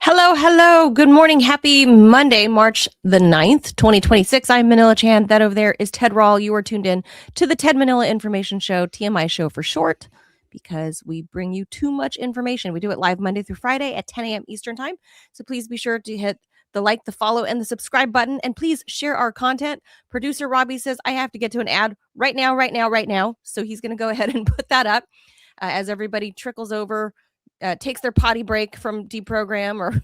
Hello, hello. Good morning. Happy Monday, March the 9th, 2026. I'm Manila Chan. That over there is Ted Rall. You are tuned in to the Ted Manila Information Show, TMI show for short, because we bring you too much information. We do it live Monday through Friday at 10 a.m. Eastern Time. So please be sure to hit the like, the follow, and the subscribe button. And please share our content. Producer Robbie says, I have to get to an ad right now. So he's going to go ahead and put that up as everybody trickles over. Takes their potty break from deprogram or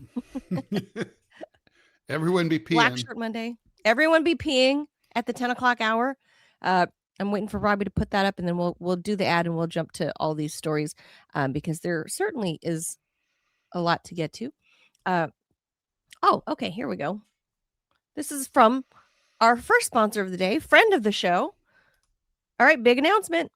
Everyone be peeing. Black Shirt Monday. Everyone be peeing at the 10 o'clock hour. I'm waiting for Robbie to put that up, and then we'll do the ad and we'll jump to all these stories because there certainly is a lot to get to. Okay, here we go. This is from our first sponsor of the day, friend of the show. All right, big announcement.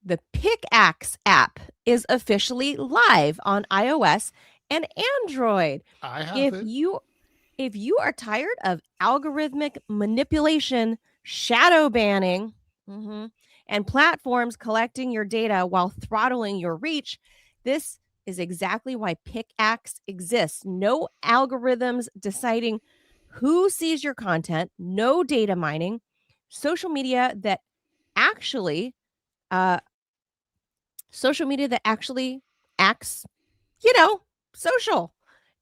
The Pickaxe app is officially live on iOS and Android. I have If it. you are tired of algorithmic manipulation, shadow banning, and platforms collecting your data while throttling your reach, this is exactly why Pickaxe exists. No algorithms deciding who sees your content, no data mining, social media that actually acts, social.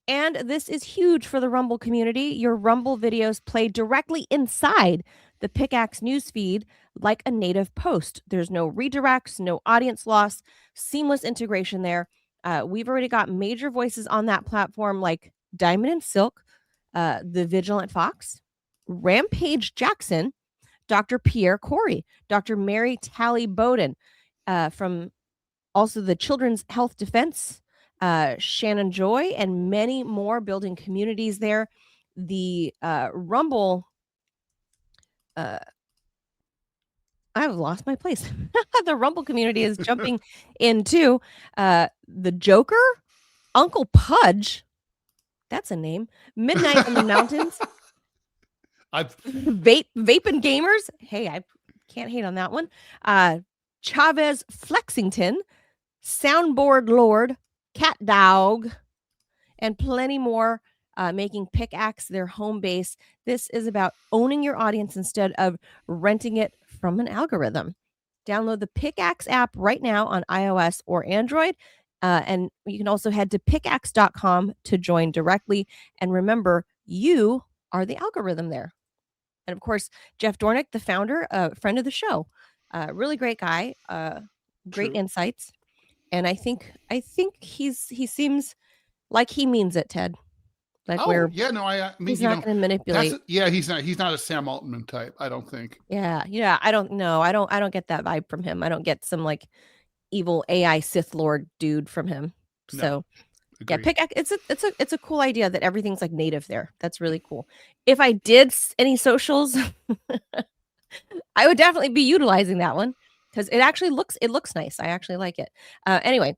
And this is huge for the Rumble community. Your Rumble videos play directly inside the Pickaxe newsfeed like a native post. There's no redirects, no audience loss, seamless integration there. We've already got major voices on that platform like Diamond and Silk, the Vigilant Fox, Rampage Jackson, Dr. Pierre Corey, Dr. Mary Tally Bowden, from also the Children's Health Defense, Shannon Joy, and many more, building communities there. The Rumble, I've lost my place. The Rumble community is jumping into the Joker, Uncle Pudge, that's a name, Midnight in the Mountains, Vaping Gamers. Hey, I can't hate on that one. Chavez Flexington, Soundboard Lord, Cat Dog, and plenty more, making Pickaxe their home base. This is about owning your audience instead of renting it from an algorithm. Download the Pickaxe app right now on iOS or Android. And you can also head to pickaxe.com to join directly. And remember, you are the algorithm there. And of course, Jeff Dornick, the founder, friend of the show, really great guy, great insights. And I think he seems like he means it, Ted. Like he's not going to manipulate. He's not a Sam Altman type, I don't think. Yeah. I don't know. I don't get that vibe from him. I don't get some like evil AI Sith Lord dude from him. So yeah, Pickaxe. It's a cool idea that everything's like native there. That's really cool. If I did any socials, I would definitely be utilizing that one because it looks nice. I actually like it. Anyway,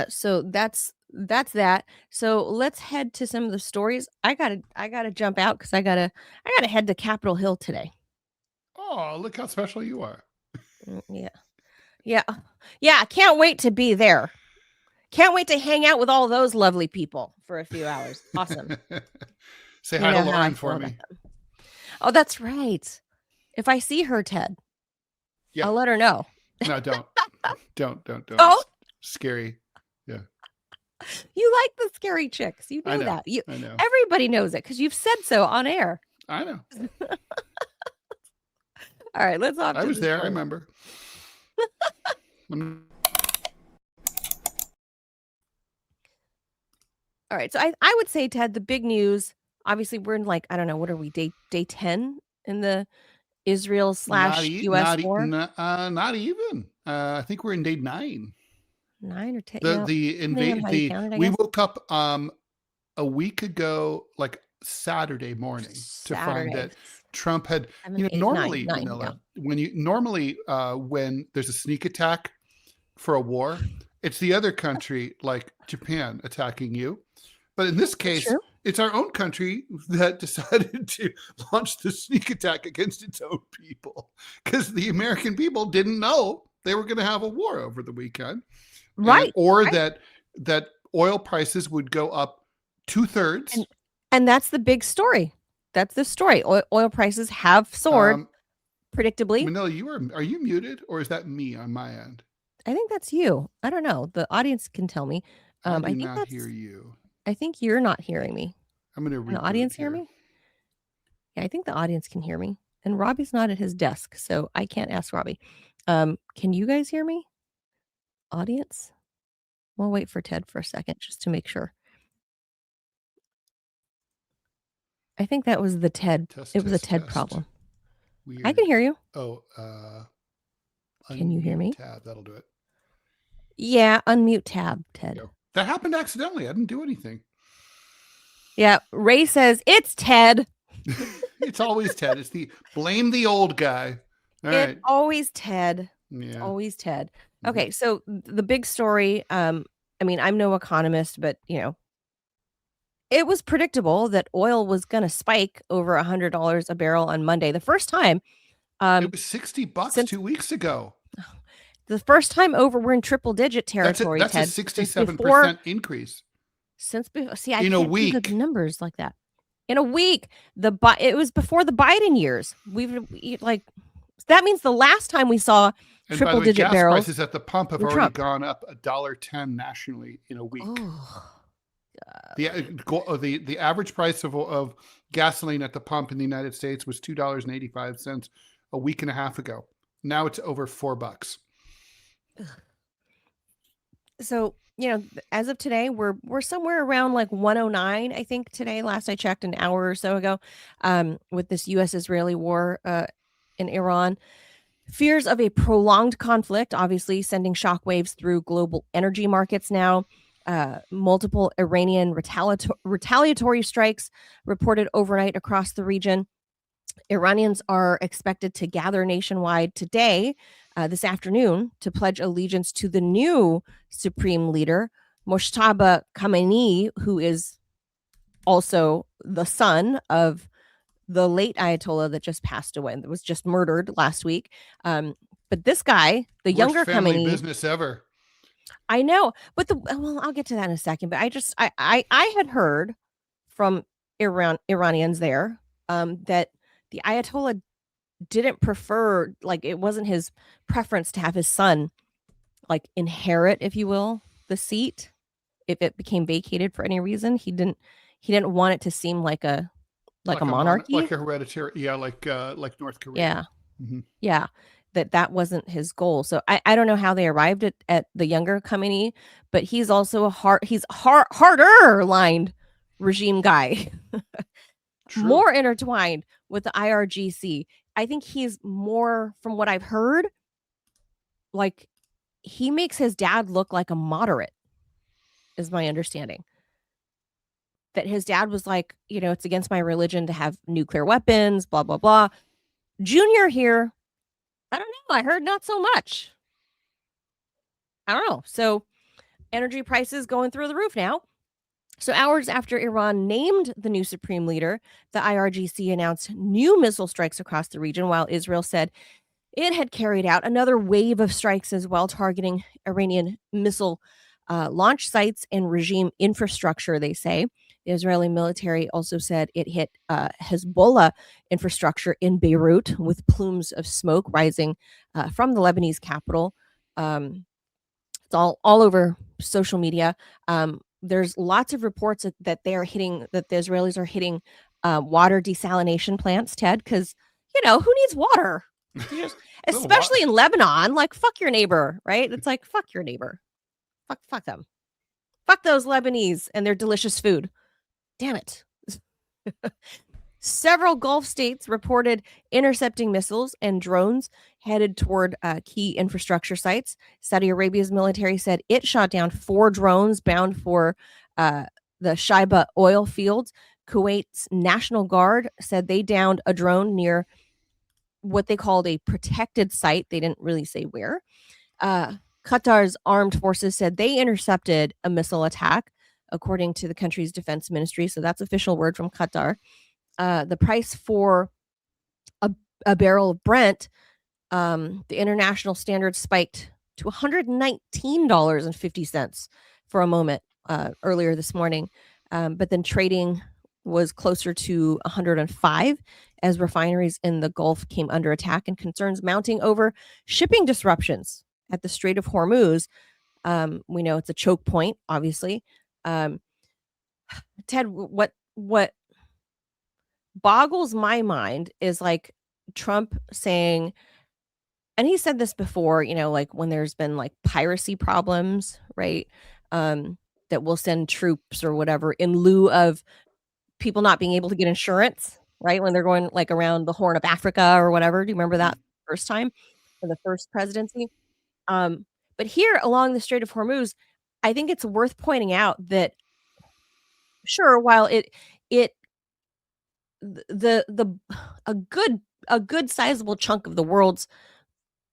so that's that. So let's head to some of the stories. I gotta jump out because I gotta head to Capitol Hill today. Oh, look how special you are. Yeah. I can't wait to be there. Can't wait to hang out with all those lovely people for a few hours. Awesome. Say hi to Lauren for me. Oh, that's right. If I see her, Ted, I'll let her know. No, don't. Don't. Oh, scary. Yeah. You like the scary chicks. You know that. I know. Everybody knows it because you've said so on air. I know. All right, let's on. I was there. I remember. All right, so I would say, Ted, the big news. Obviously, we're in what are we, day 10 in the Israel/US war? Not even. I think we're in day 9. 9 or 10. We woke up a week ago, like Saturday morning, to find that Trump had normally when there's a sneak attack for a war, it's the other country like Japan attacking you. But in this case, it's our own country that decided to launch the sneak attack against its own people because the American people didn't know they were going to have a war over the weekend. That oil prices would go up 2/3. And that's the big story. That's the story. Oil prices have soared predictably. Manila, are you muted, or is that me on my end? I think that's you. I don't know. The audience can tell me. I do think not hear you. I think you're not hearing me. I'm going to Can the audience hear me? Yeah, I think the audience can hear me. And Robbie's not at his desk, so I can't ask Robbie. Can you guys hear me? Audience? We'll wait for Ted for a second just to make sure. I think that was the Ted. It was a Ted problem. Weird. I can hear you. Oh, can you hear me? Tab, that'll do it. Yeah, unmute tab, Ted. That happened accidentally. I didn't do anything. Yeah, Ray says it's Ted. It's always Ted. It's blame the old guy. It's always Ted. Yeah. It's always Ted. Okay, so the big story, I mean, I'm no economist, but it was predictable that oil was going to spike over $100 a barrel on Monday. The first time. It was $60 2 weeks ago. The first time over, we're in triple digit territory. That's Ted. a 67% increase. See, I in can't a week. do the numbers like that. In a week, it was before the Biden years. That means the last time we saw triple digit gas barrels. Prices at the pump have already gone up $1.10 nationally in a week. Oh, the average price of gasoline at the pump in the United States was $2.85 a week and a half ago. Now it's over $4. So, as of today, we're somewhere around like 109, I think today, last I checked an hour or so ago, with this U.S.-Israeli war in Iran. Fears of a prolonged conflict, obviously sending shockwaves through global energy markets now. Multiple Iranian retaliatory strikes reported overnight across the region. Iranians are expected to gather nationwide today, this afternoon, to pledge allegiance to the new Supreme Leader, Mojtaba Khamenei, who is also the son of the late Ayatollah that just passed away, that was just murdered last week. But this guy, the younger Khamenei, business ever. I know, but I'll get to that in a second. But I had heard from Iranians there that the Ayatollah didn't prefer, it wasn't his preference to have his son inherit, if you will, the seat if it became vacated for any reason. He didn't want it to seem like a monarchy, like a hereditary, like North Korea. Yeah. Mm-hmm. Yeah. That wasn't his goal. So I don't know how they arrived at the younger Khamenei, but he's also harder lined regime guy. More intertwined with the IRGC. I think he's more, from what I've heard, he makes his dad look like a moderate, is my understanding. That his dad was like, it's against my religion to have nuclear weapons, blah, blah, blah. Junior here, I don't know. I heard not so much. I don't know. So energy prices going through the roof now. So hours after Iran named the new supreme leader, the IRGC announced new missile strikes across the region, while Israel said it had carried out another wave of strikes as well, targeting Iranian missile launch sites and regime infrastructure, they say. The Israeli military also said it hit Hezbollah infrastructure in Beirut, with plumes of smoke rising from the Lebanese capital. It's all over social media. There's lots of reports that the Israelis are hitting water desalination plants, Ted, because, who needs water? Especially in Lebanon, fuck your neighbor, right? It's like, fuck your neighbor. Fuck them. Fuck those Lebanese and their delicious food. Damn it. Several Gulf states reported intercepting missiles and drones headed toward key infrastructure sites. Saudi Arabia's military said it shot down 4 drones bound for the Shaiba oil fields. Kuwait's National Guard said they downed a drone near what they called a protected site. They didn't really say where. Qatar's armed forces said they intercepted a missile attack, according to the country's defense ministry. So that's official word from Qatar. The price for a barrel of Brent, the international standard, spiked to $119.50 for a moment earlier this morning. but then trading was closer to 105 as refineries in the Gulf came under attack and concerns mounting over shipping disruptions at the Strait of Hormuz. We know it's a choke point, obviously. Ted, what boggles my mind is like Trump saying, and he said this before, like when there's been like piracy problems, right? That we'll send troops or whatever in lieu of people not being able to get insurance, right? When they're going like around the Horn of Africa or whatever. Do you remember that first time for the first presidency? But here along the Strait of Hormuz, I think it's worth pointing out that sure, while it the a good sizable chunk of the world's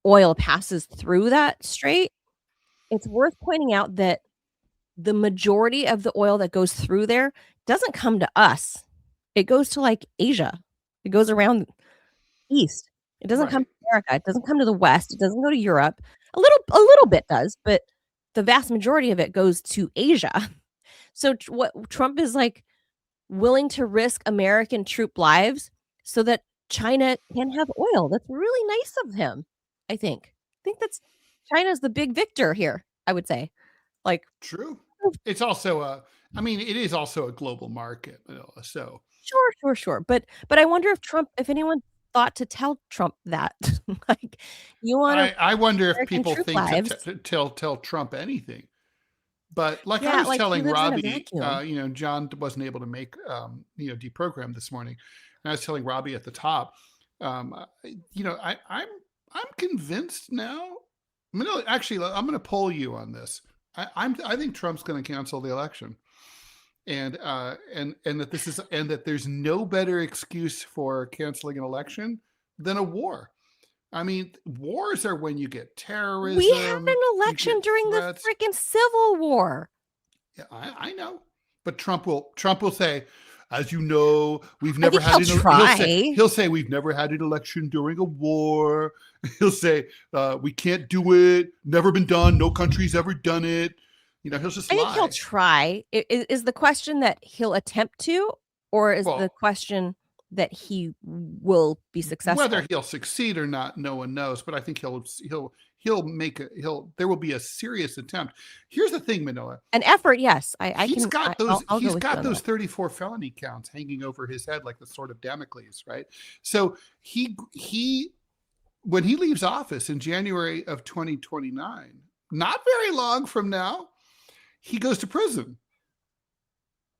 oil passes through that strait, it's worth pointing out that the majority of the oil that goes through there doesn't come to us. It goes to like Asia. It goes around east. It doesn't come to America. It doesn't come to the West. It doesn't go to Europe. A little bit does, but the vast majority of it goes to Asia. So what Trump is like willing to risk American troop lives so that China can have oil. That's really nice of him, I think. I think that's China's the big victor here, I would say. Like true. It's also it is also a global market, so sure. But I wonder if anyone thought to tell Trump that. Like you want I wonder if people troop think lives. to tell Trump anything. But like Yeah, I was like telling he lives in a Robbie, vacuum. John wasn't able to make deprogram this morning, and I was telling Robbie at the top, I'm convinced now. I'm gonna poll you on this. I think Trump's going to cancel the election, and that there's no better excuse for canceling an election than a war. I mean, wars are when you get terrorism. We had an election during the freaking Civil War. Yeah, I know, but Trump will say, as you know, we've never had. He'll say we've never had an election during a war. He'll say we can't do it. Never been done. No country's ever done it. He'll just lie. I think he'll try. Is the question that he'll attempt to, or is the question that he will be successful? Whether he'll succeed or not, no one knows. But I think there will be a serious attempt. Here's the thing, Manila. An effort, yes. He's got those 34 felony counts hanging over his head like the sword of Damocles, right? So he when he leaves office in January of 2029, not very long from now, he goes to prison.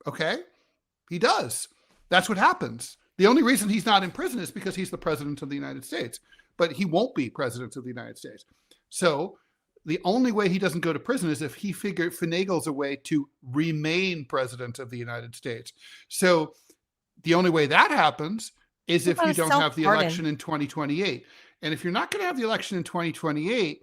Okay? He does. That's what happens. The only reason he's not in prison is because he's the president of the United States, but he won't be president of the United States. So the only way he doesn't go to prison is if he finagles a way to remain president of the United States. So the only way that happens is if you don't have the election in 2028. And if you're not going to have the election in 2028,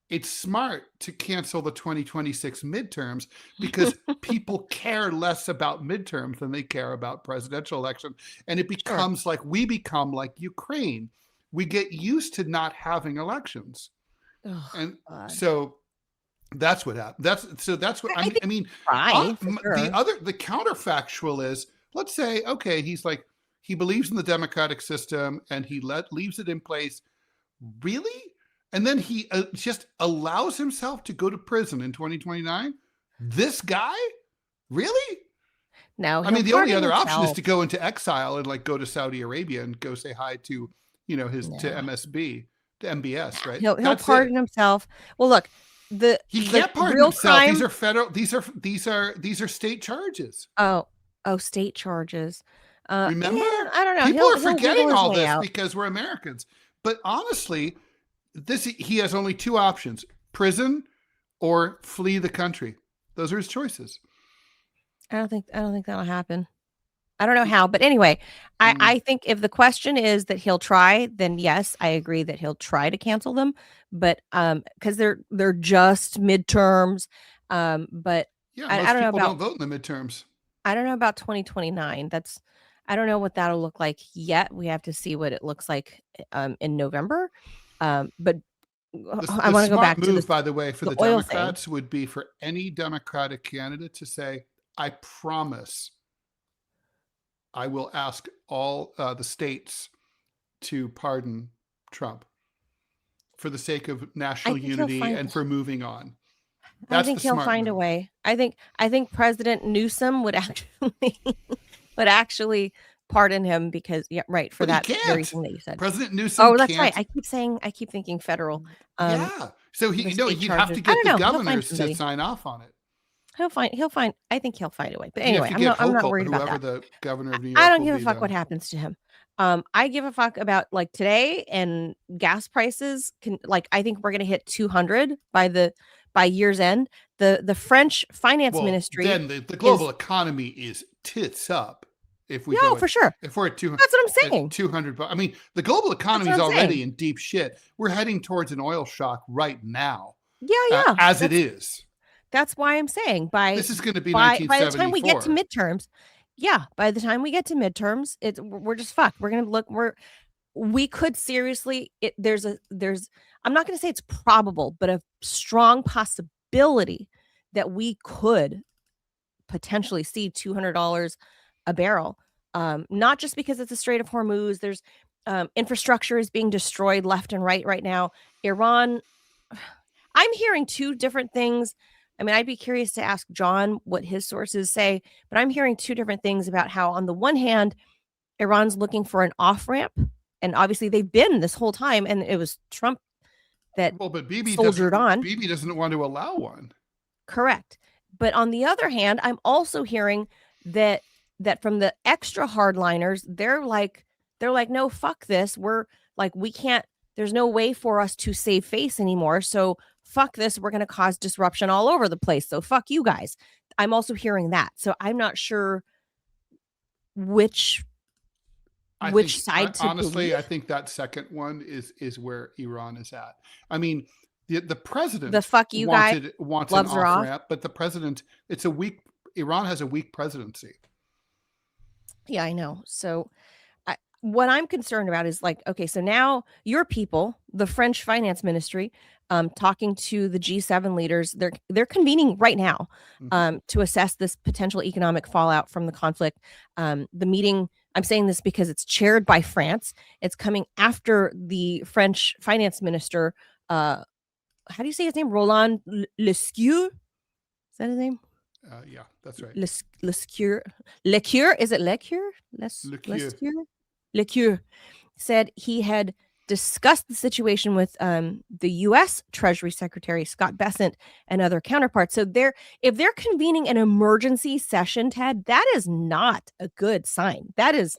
it's smart to cancel the 2026 midterms because people care less about midterms than they care about presidential election. And it becomes we become like Ukraine. We get used to not having elections. And so that's what happened. That's what I mean. The counterfactual is, let's say, okay, he's like, he believes in the democratic system and he leaves it in place. Really? And then he just allows himself to go to prison in 2029? This guy? Really? No. I mean, the only other option is to go into exile and go to Saudi Arabia and go say hi to, to MSB, to MBS, right? He'll pardon himself. Well, look, he can't pardon himself. These are federal. These are state charges. Oh, state charges. Remember? I don't know. People are forgetting all this because we're Americans. But honestly, he has only two options: prison or flee the country. Those are his choices. I don't think that'll happen. I don't know how, but anyway, I think if the question is that he'll try, then yes, I agree that he'll try to cancel them. But because they're just midterms. But I don't know about, don't vote in the midterms. I don't know about 2029. I don't know what that'll look like yet. We have to see what it looks like in November. But I want to go back to by the way, for the Democrats would be for any Democratic candidate to say, I promise I will ask all the states to pardon Trump for the sake of national unity and for moving on. I think he'll find a way. I think President Newsom would actually pardon him because for that very thing that you said. President Newsom. Oh, that's right. I keep thinking federal. So he'd have to get the governors to sign off on it. He'll find. I think he'll find a way. But anyway, I'm not worried about that. The governor of New York. I don't give a fuck what happens to him. I give a fuck about like today and gas prices. I think we're gonna hit 200 by year's end. The French finance ministry. Then the global economy is tits up. If we for sure. If we're at 200, that's what I'm saying. 200. I mean, the global economy is already in deep shit. We're heading towards an oil shock right now. Yeah. As it is. That's why I'm saying this is going to be 1974. By the time we get to midterms. Yeah, by the time we get to midterms, we're just fucked. We're gonna we could seriously. There's I'm not gonna say it's probable, but a strong possibility that we could potentially see $200 a barrel. Not just because it's the Strait of Hormuz. There's infrastructure is being destroyed left and right now. Iran. I'm hearing two different things. I mean, I'd be curious to ask John what his sources say, but I'm hearing two different things about how, on the one hand, Iran's looking for an off-ramp, and obviously they've been this whole time, and it was Trump that soldiered on. Bibi doesn't want to allow one. Correct. But on the other hand, I'm also hearing that from the extra hardliners, they're like, no, fuck this. We're like, we can't, there's no way for us to save face anymore. So fuck this. We're going to cause disruption all over the place. So fuck you guys. I'm also hearing that. So I'm not sure which side to honestly believe. I think that second one is where Iran is at. I mean, the president, the fuck you wants an off ramp, but the president, Iran has a weak presidency. Yeah, I know. So what I'm concerned about is like, okay, so now your people, the French finance ministry, talking to the G7 leaders, they're convening right now to assess this potential economic fallout from the conflict. The meeting, I'm saying this because it's chaired by France. It's coming after the French finance minister, how do you say his name? Roland Lescure? Is that his name? Yeah, that's right. Lescure. Is it Lecure? Lecure said he had discussed the situation with the U.S. Treasury Secretary Scott Bessent and other counterparts. So if they're convening an emergency session, Ted, that is not a good sign. That is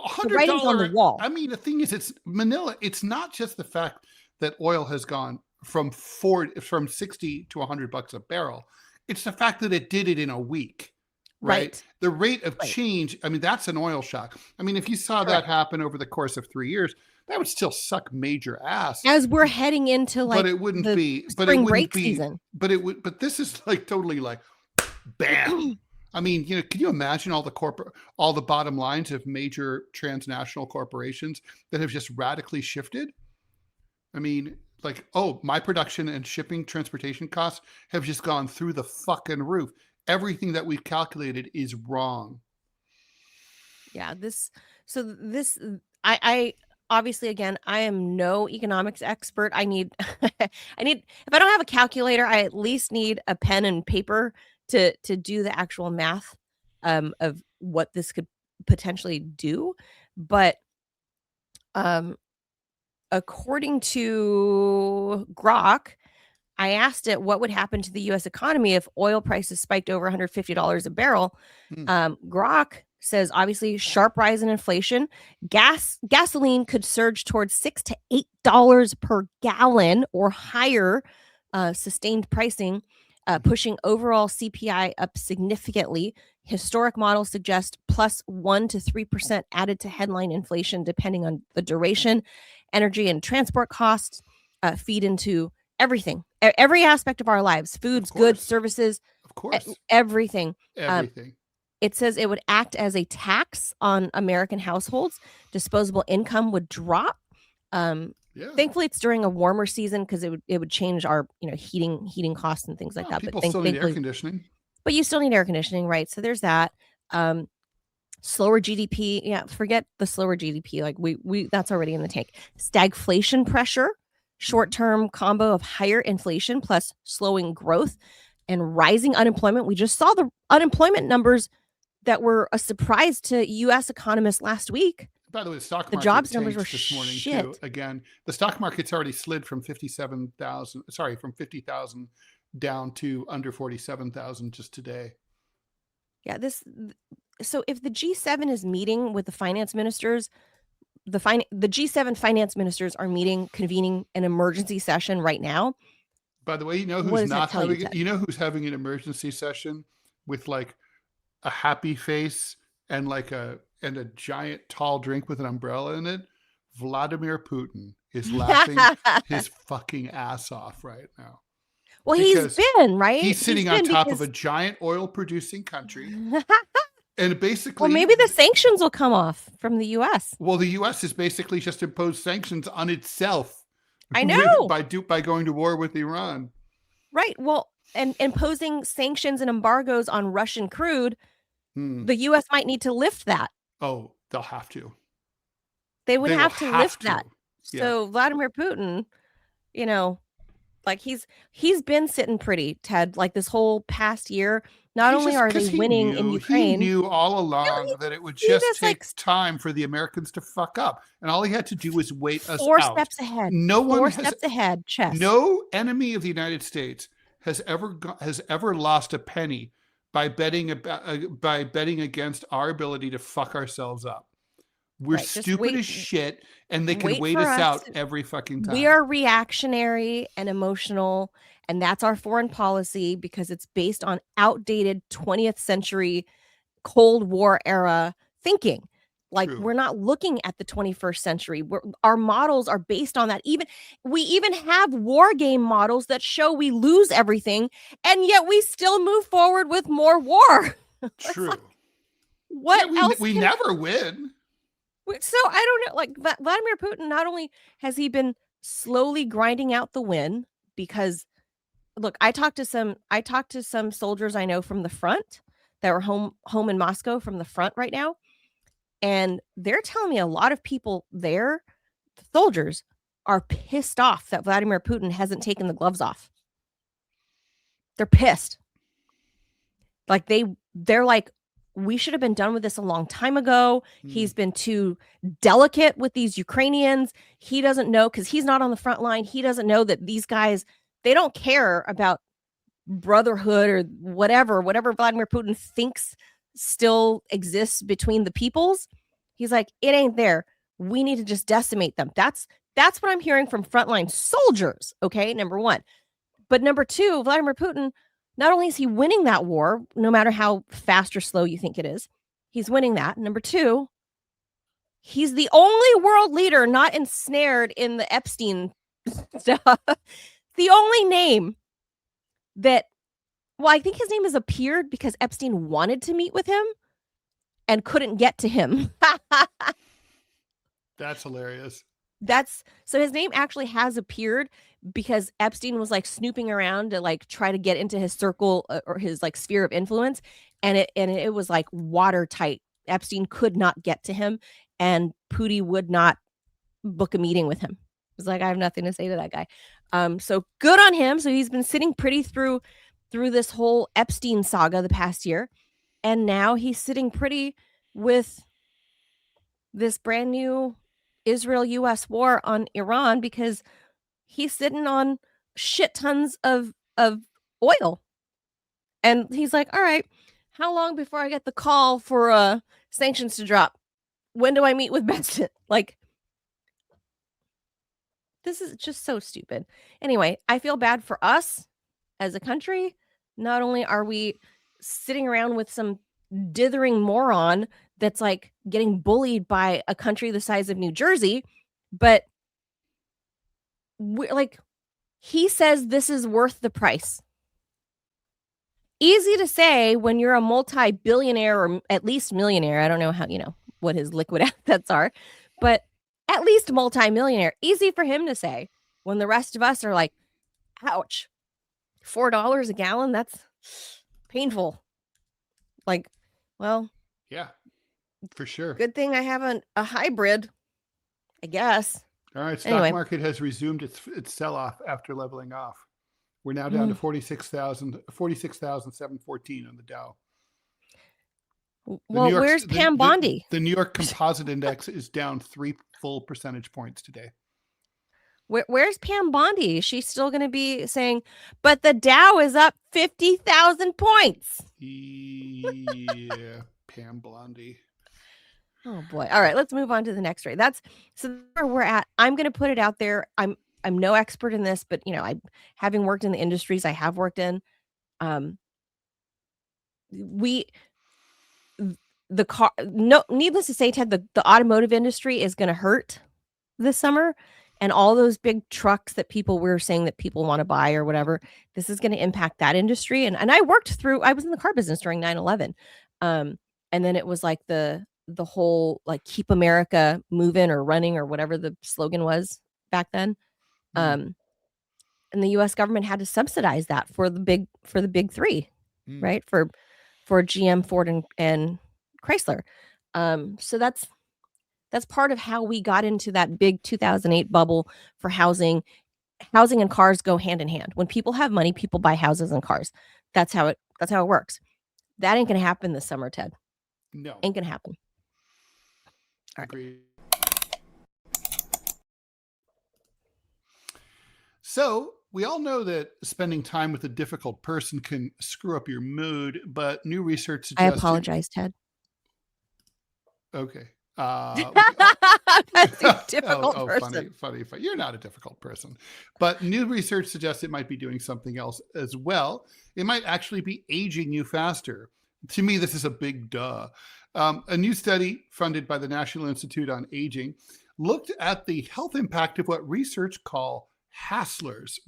$100 writing's on the wall. I mean, the thing is, it's Manila. It's not just the fact that oil has gone from 60 to $100 a barrel. It's the fact that it did it in a week. Right. The rate of change. I mean, that's an oil shock. I mean, if you saw that happen over the course of 3 years, that would still suck major ass. As we're heading into but it wouldn't be spring break season. But this is like totally like bam. I mean, can you imagine all the bottom lines of major transnational corporations that have just radically shifted? I mean, like, my production and shipping transportation costs have just gone through the fucking roof. Everything that we've calculated is wrong. Yeah, I obviously, again, I am no economics expert. I need, if I don't have a calculator, I at least need a pen and paper to do the actual math of what this could potentially do. But according to Grok, I asked it what would happen to the U.S. economy if oil prices spiked over $150 a barrel. Grok says, obviously, sharp rise in inflation. Gasoline could surge towards $6 to $8 per gallon or higher, sustained pricing, pushing overall CPI up significantly. Historic models suggest plus 1% to 3% added to headline inflation, depending on the duration. Energy and transport costs feed into everything, every aspect of our lives, foods, goods, services, of course, everything. Everything. It says it would act as a tax on American households. Disposable income would drop. Thankfully, it's during a warmer season because it would change our heating costs and things like that. People still need air conditioning. but you still need air conditioning, right? So there's that. Slower GDP. Yeah, forget the slower GDP. Like we that's already in the tank. Stagflation pressure, short-term combo of higher inflation plus slowing growth and rising unemployment. We just saw the unemployment numbers that were a surprise to U.S. economists last week. By the way, the stock market jobs numbers were this morning shit. too. Again, the stock market's already slid from 50,000 down to under 47,000 just today. Yeah, so if the G7 is meeting with the finance ministers, the G7 finance ministers are convening an emergency session right now. By the way, you know who's not having it? You know who's having an emergency session with like a happy face and like a giant tall drink with an umbrella in it? Vladimir Putin is laughing his fucking ass off right now. Well, he's been, right? He's sitting on top of a giant oil producing country. And basically, well, maybe the sanctions will come off from the U.S. Well, the U.S. has basically just imposed sanctions on itself. I know. by going to war with Iran. Right. Well, and imposing sanctions and embargoes on Russian crude, the U.S. might need to lift that. Oh, they'll have to. They would have to lift that. Yeah. So Vladimir Putin, like he's been sitting pretty, Ted, like this whole past year. Not only are they winning in Ukraine, he knew all along that it would just take time for the Americans to fuck up, and all he had to do was wait us out. 4 steps ahead. Four steps ahead. Chess. No enemy of the United States has ever lost a penny by betting against our ability to fuck ourselves up. We're stupid as shit, and they can wait us out every fucking time. We are reactionary and emotional, and that's our foreign policy because it's based on outdated 20th century Cold War era thinking. Like, we're not looking at the 21st century. Our models are based on that. We even have war game models that show we lose everything, and yet we still move forward with more war. True. Like, what else? We never win. So I don't know, like Vladimir Putin, not only has he been slowly grinding out the win, because look, I talked to some soldiers I know from the front that were home in Moscow from the front right now. And they're telling me a lot of people there, the soldiers, are pissed off that Vladimir Putin hasn't taken the gloves off. They're pissed. Like they're like, we should have been done with this a long time ago. He's been too delicate with these Ukrainians. He doesn't know, because he's not on the front line. He doesn't know that these guys, they don't care about brotherhood or whatever Vladimir Putin thinks still exists between the peoples. He's like, it ain't there. We need to just decimate them. That's what I'm hearing from frontline soldiers. Okay, number one. But number two, Vladimir Putin, not only is he winning that war, no matter how fast or slow you think it is, he's winning that. Number two, he's the only world leader not ensnared in the Epstein stuff. The only name that, well, I think his name has appeared because Epstein wanted to meet with him and couldn't get to him. That's hilarious. So his name actually has appeared because Epstein was like snooping around to like try to get into his circle or his like sphere of influence, and it was like watertight. Epstein could not get to him, and Putin would not book a meeting with him. It was like, I have nothing to say to that guy. So good on him. So he's been sitting pretty through this whole Epstein saga the past year, and now he's sitting pretty with this brand new Israel-US war on Iran because he's sitting on shit tons of oil. And he's like, all right, how long before I get the call for sanctions to drop? When do I meet with Benson? Like, this is just so stupid. Anyway, I feel bad for us as a country. Not only are we sitting around with some dithering moron that's like getting bullied by a country the size of New Jersey, but we're like, he says this is worth the price. Easy to say when you're a multi-billionaire or at least millionaire. I don't know how, what his liquid assets are, but at least multi-millionaire. Easy for him to say when the rest of us are like, ouch, $4 a gallon. That's painful. Like, well, Yeah, for sure. good thing I have a hybrid, I guess. All right, stock Anyway. market has resumed its sell-off after leveling off. We're now down to 46,714 on the Dow. Well, where's Pam Bondi? The New York Composite Index is down 3 full percentage points today. Where's Pam Bondi? She's still going to be saying, but the Dow is up 50,000 points. Yeah, Pam Bondi. Oh boy. All right, let's move on to the next rate. That's so where we're at. I'm going to put it out there. I'm no expert in this, but I having worked in the industries I have worked in, needless to say, Ted, the automotive industry is going to hurt this summer, and all those big trucks that we're saying that people want to buy or whatever, this is going to impact that industry. And I was in the car business during 9/11. And then it was like the whole like keep America moving or running or whatever the slogan was back then. And the US government had to subsidize that for the big three, right? For GM, Ford, and Chrysler. So that's part of how we got into that big 2008 bubble for housing. Housing and cars go hand in hand. When people have money, people buy houses and cars. That's how it works. That ain't gonna happen this summer, Ted. No, ain't gonna happen. All right. Agreed. So we all know that spending time with a difficult person can screw up your mood, but new research suggests. I apologize, Ted. Okay. That's a difficult person. Funny. You're not a difficult person. But new research suggests it might be doing something else as well. It might actually be aging you faster. To me, this is a big duh. A new study funded by the National Institute on Aging looked at the health impact of what researchers call hasslers.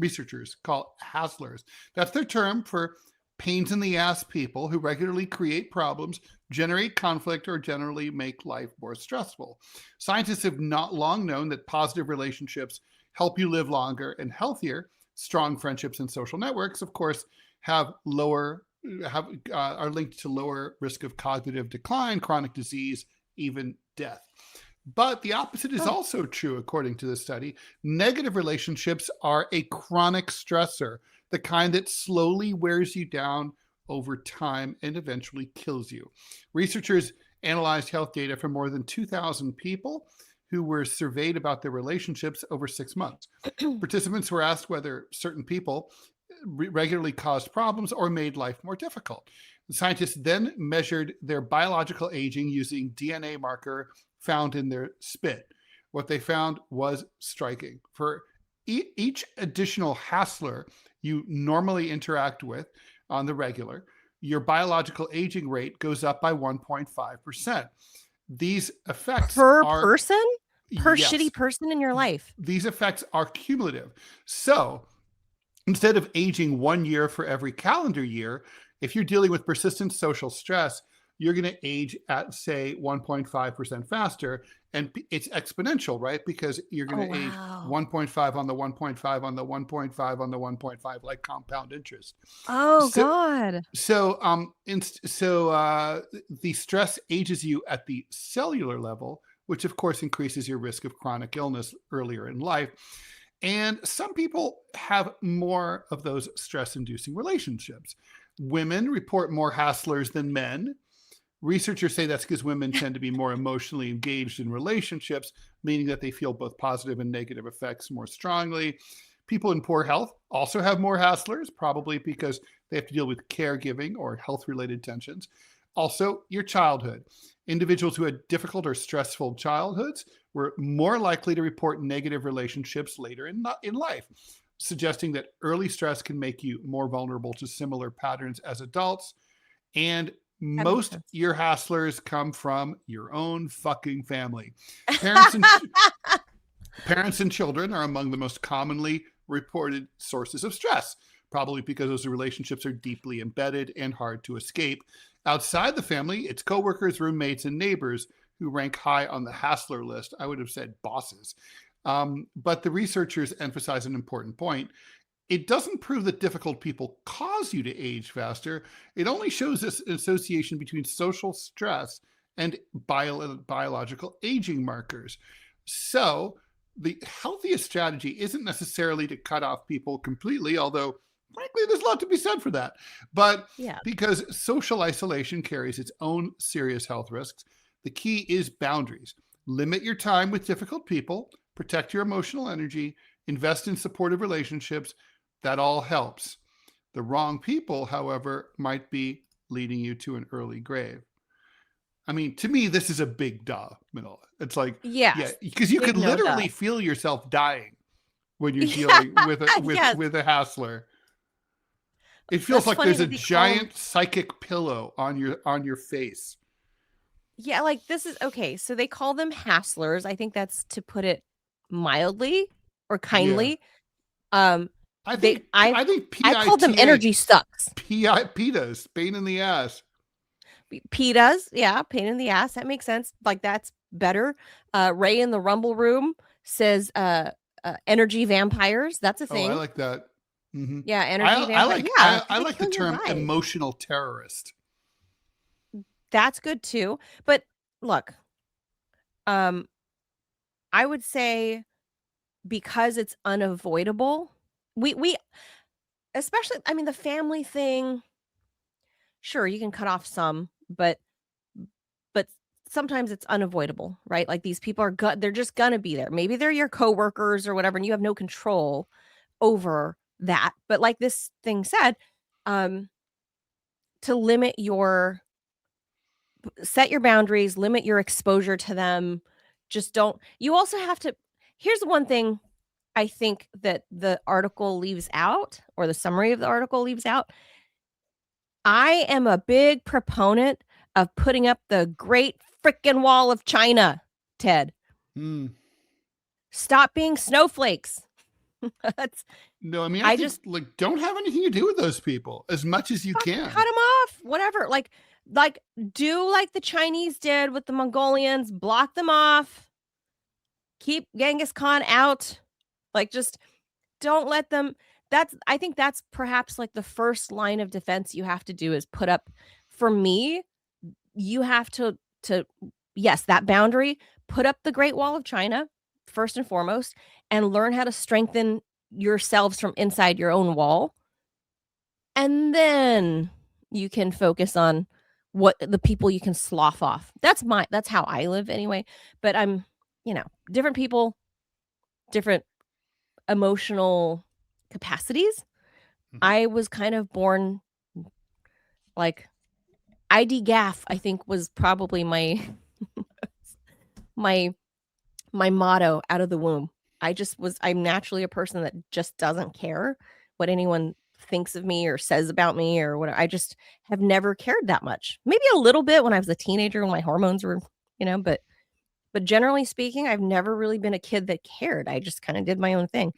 That's their term for pains in the ass people who regularly create problems, generate conflict, or generally make life more stressful. Scientists have not long known that positive relationships help you live longer and healthier. Strong friendships and social networks, of course, are linked to lower risk of cognitive decline, chronic disease, even death. But the opposite is also true, according to the study. Negative relationships are a chronic stressor, the kind that slowly wears you down over time and eventually kills you. Researchers analyzed health data from more than 2,000 people who were surveyed about their relationships over 6 months. Participants were asked whether certain people regularly caused problems or made life more difficult. The scientists then measured their biological aging using DNA marker found in their spit. What they found was striking. For each additional hassler you normally interact with on the regular, your biological aging rate goes up by 1.5%. These effects per person? Per yes, shitty person in your life. These effects are cumulative. So instead of aging 1 year for every calendar year, if you're dealing with persistent social stress, you're going to age at, say, 1.5% faster. And it's exponential, right? Because you're going to age 1.5 on the 1.5 on the 1.5 on the 1.5, like compound interest. God. So the stress ages you at the cellular level, which of course increases your risk of chronic illness earlier in life. And some people have more of those stress-inducing relationships. Women report more hasslers than men. Researchers say that's because women tend to be more emotionally engaged in relationships, meaning that they feel both positive and negative effects more strongly. People in poor health also have more hasslers, probably because they have to deal with caregiving or health-related tensions. Also, your childhood. Individuals who had difficult or stressful childhoods were more likely to report negative relationships later in life, suggesting that early stress can make you more vulnerable to similar patterns as adults. And most your hasslers come from your own fucking family. Parents and children are among the most commonly reported sources of stress, probably because those relationships are deeply embedded and hard to escape. Outside the family, it's coworkers, roommates, and neighbors who rank high on the hassler list. I would have said bosses. But the researchers emphasize an important point. it doesn't prove that difficult people cause you to age faster. It only shows this association between social stress and biological aging markers. So the healthiest strategy isn't necessarily to cut off people completely, although frankly, there's a lot to be said for that. But because social isolation carries its own serious health risks, the key is boundaries. Limit your time with difficult people, protect your emotional energy, invest in supportive relationships. That all helps. The wrong people, however, might be leading you to an early grave. I mean, to me, this is a big duh, Manila. It's like, because you could literally feel yourself dying when you're dealing with a hassler. It feels like there's a giant psychic pillow on your face. Yeah, like this is okay. So they call them hasslers. I think that's to put it mildly or kindly. I think I call them energy sucks. PITAs, pain in the ass. PITAs, yeah, pain in the ass. That makes sense. Like that's better. Ray in the Rumble Room says energy vampires. That's a thing. Oh, I like that. Mm-hmm. Yeah, energy vampires. I like the term emotional terrorist. That's good too. But look, I would say because it's unavoidable, we especially, I mean, the family thing, sure, you can cut off some, but sometimes it's unavoidable, right? Like these people are they're just gonna be there. Maybe they're your coworkers or whatever, and you have no control over that. But like this thing said, to set your boundaries, limit your exposure to them. Just don't. You also have to. Here's one thing I think that the article leaves out, or the summary of the article leaves out. I am a big proponent of putting up the Great Frickin' Wall of China, Ted. Stop being snowflakes. No, I mean, I just like don't have anything to do with those people as much as you can. Cut them off, whatever. Like do like the Chinese did with the Mongolians, block them off. Keep Genghis Khan out. Like just don't let them. I think that's perhaps like the first line of defense you have to do is put up. For me, you have to yes, that boundary, put up the Great Wall of China first and foremost, and learn how to strengthen yourselves from inside your own wall. And then you can focus on what the people you can slough off. That's how I live anyway. But I'm, different people, different emotional capacities. Mm-hmm. I was kind of born like ID gaff, I think was probably my my motto out of the womb. I'm naturally a person that just doesn't care what anyone thinks of me or says about me or whatever. I just have never cared that much. Maybe a little bit when I was a teenager when my hormones were, but generally speaking, I've never really been a kid that cared. I just kind of did my own thing.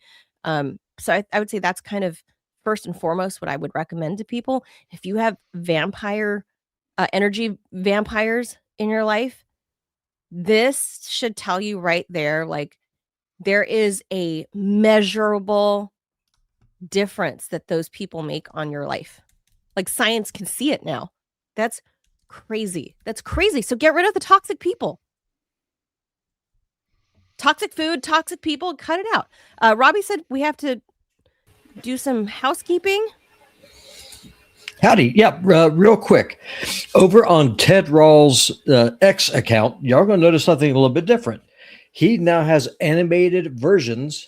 So I would say that's kind of first and foremost what I would recommend to people. If you have energy vampires in your life, this should tell you right there, like there is a measurable difference that those people make on your life. Like science can see it now. That's crazy. So get rid of the toxic people. Toxic food, toxic people, cut it out. Robbie said we have to do some housekeeping. Howdy. Yeah, real quick. Over on Ted Rall's X account, y'all going to notice something a little bit different. He now has animated versions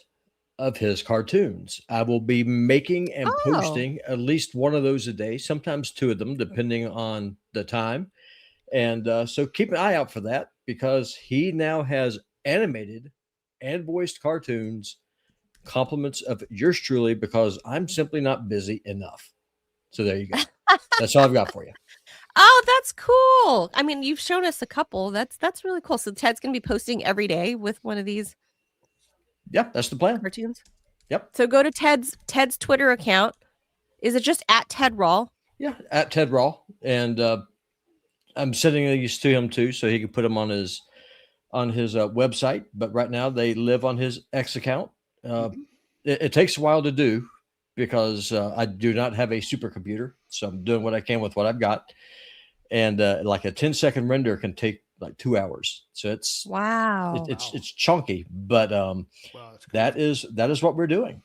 of his cartoons. I will be making and posting at least one of those a day, sometimes two of them, depending on the time. And so keep an eye out for that because he now has animated and voiced cartoons, compliments of yours truly, because I'm simply not busy enough. So there you go. That's all I've got for you. Oh, that's cool. I mean, you've shown us a couple. That's really cool. So Ted's going to be posting every day with one of these. Yep, that's the plan. Cartoons. Yep. So go to Ted's Twitter account. Is it just at Ted Rall? Yeah, at Ted Rall. And I'm sending these to him too, so he can put them on his website. But right now they live on his X account. It takes a while to do. because I do not have a supercomputer. So I'm doing what I can with what I've got. And like a 10-second render can take like 2 hours. So it's it's chunky, but that is what we're doing.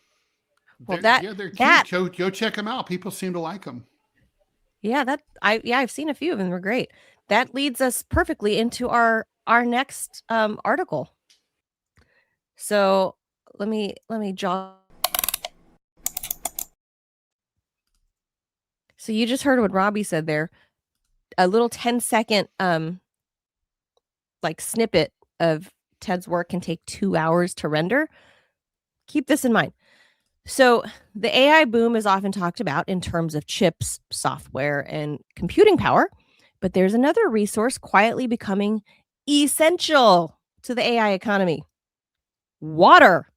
Well, they're cute. Go check them out. People seem to like them. Yeah, I've seen a few of them. They're great. That leads us perfectly into our next article. So let me draw. So you just heard what Robbie said there. A little 10-second like snippet of Ted's work can take 2 hours to render. Keep this in mind. So the AI boom is often talked about in terms of chips, software, and computing power, but there's another resource quietly becoming essential to the AI economy: water.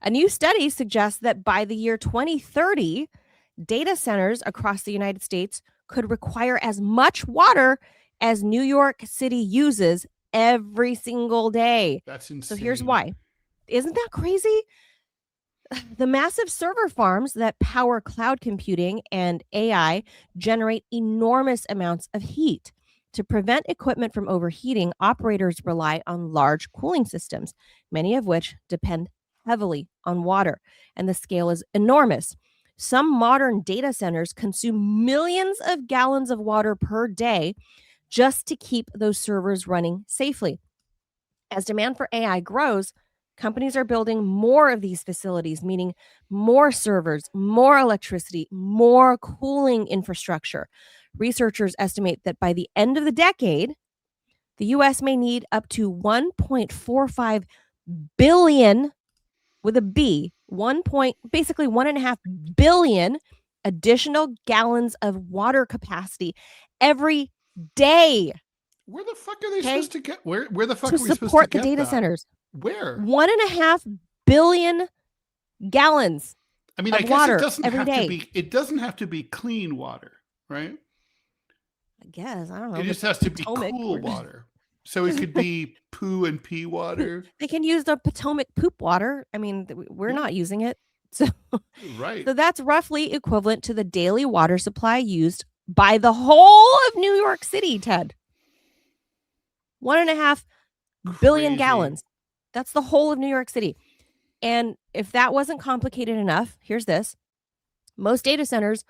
A new study suggests that by the year 2030, data centers across the United States could require as much water as New York City uses every single day. That's insane. So here's why. Isn't that crazy? The massive server farms that power cloud computing and AI generate enormous amounts of heat. To prevent equipment from overheating, operators rely on large cooling systems, many of which depend heavily on water, and the scale is enormous. Some modern data centers consume millions of gallons of water per day just to keep those servers running safely. As demand for AI grows, companies are building more of these facilities, meaning more servers, more electricity, more cooling infrastructure. Researchers estimate that by the end of the decade, the U.S. may need up to 1.45 billion, with a B, basically 1.5 billion additional gallons of water capacity every day. Where the fuck are they supposed to get? Where the fuck to are we supposed to support get the data that? centers? Where? 1.5 billion gallons. I mean, of I guess water it doesn't every have day. to be. It doesn't have to be clean water, right? I guess, I don't know. It just has to be cool water. So it could be poo and pee water. They can use the Potomac poop water. I mean, we're not using it. So, right. So that's roughly equivalent to the daily water supply used by the whole of New York City, Ted. 1.5 billion gallons. That's the whole of New York City. And if that wasn't complicated enough, here's this. Most data centers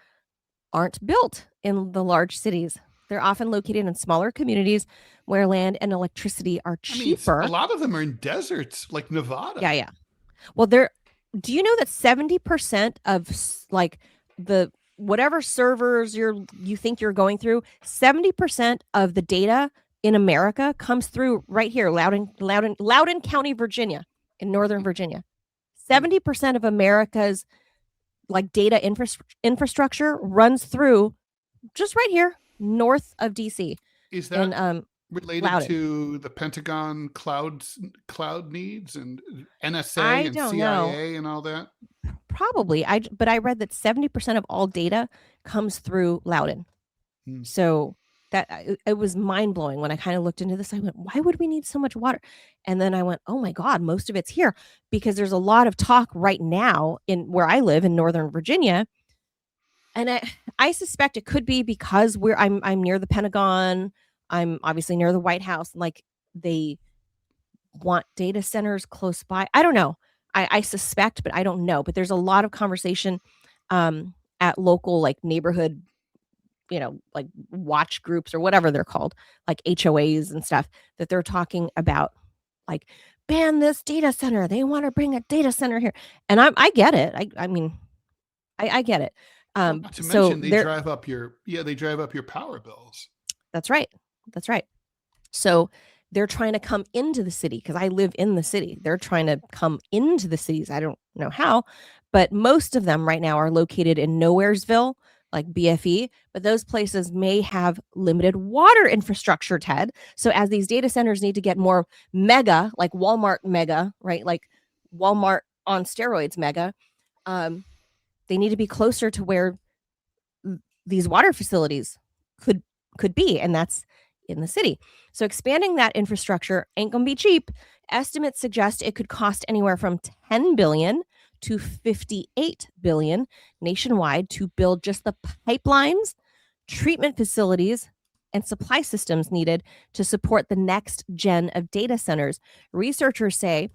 aren't built in the large cities. They're often located in smaller communities where land and electricity are cheaper. A lot of them are in deserts like Nevada. Yeah. Well, do you know that 70% of like the whatever servers you think you're going through, 70% of the data in America comes through right here, Loudoun County, Virginia, in Northern Virginia. 70% of America's like data infrastructure runs through just right here, north of DC. Is that related to the Pentagon cloud needs and NSA and CIA and all that? Probably. But I read that 70% of all data comes through Loudoun. So that it was mind blowing when I kind of looked into this. I went, why would we need so much water? And then I went, oh my God, most of it's here, because there's a lot of talk right now in where I live in Northern Virginia. And I suspect it could be because I'm near the Pentagon. I'm obviously near the White House. Like they want data centers close by. I don't know. I suspect, but I don't know. But there's a lot of conversation at local like neighborhood, like watch groups or whatever they're called, like HOAs and stuff, that they're talking about like, ban this data center. They want to bring a data center here. And I get it. I mean, I get it. Not to mention they drive up your power bills. That's right. So they're trying to come into the city because I live in the city. They're trying to come into the cities. I don't know how, but most of them right now are located in Nowheresville, like BFE, but those places may have limited water infrastructure, Ted. So as these data centers need to get more mega, like Walmart mega, right? Like Walmart on steroids mega, they need to be closer to where these water facilities could be, and that's in the city. So expanding that infrastructure ain't gonna be cheap. Estimates suggest it could cost anywhere from $10 billion to $58 billion nationwide to build just the pipelines, treatment facilities, and supply systems needed to support the next gen of data centers. Researchers say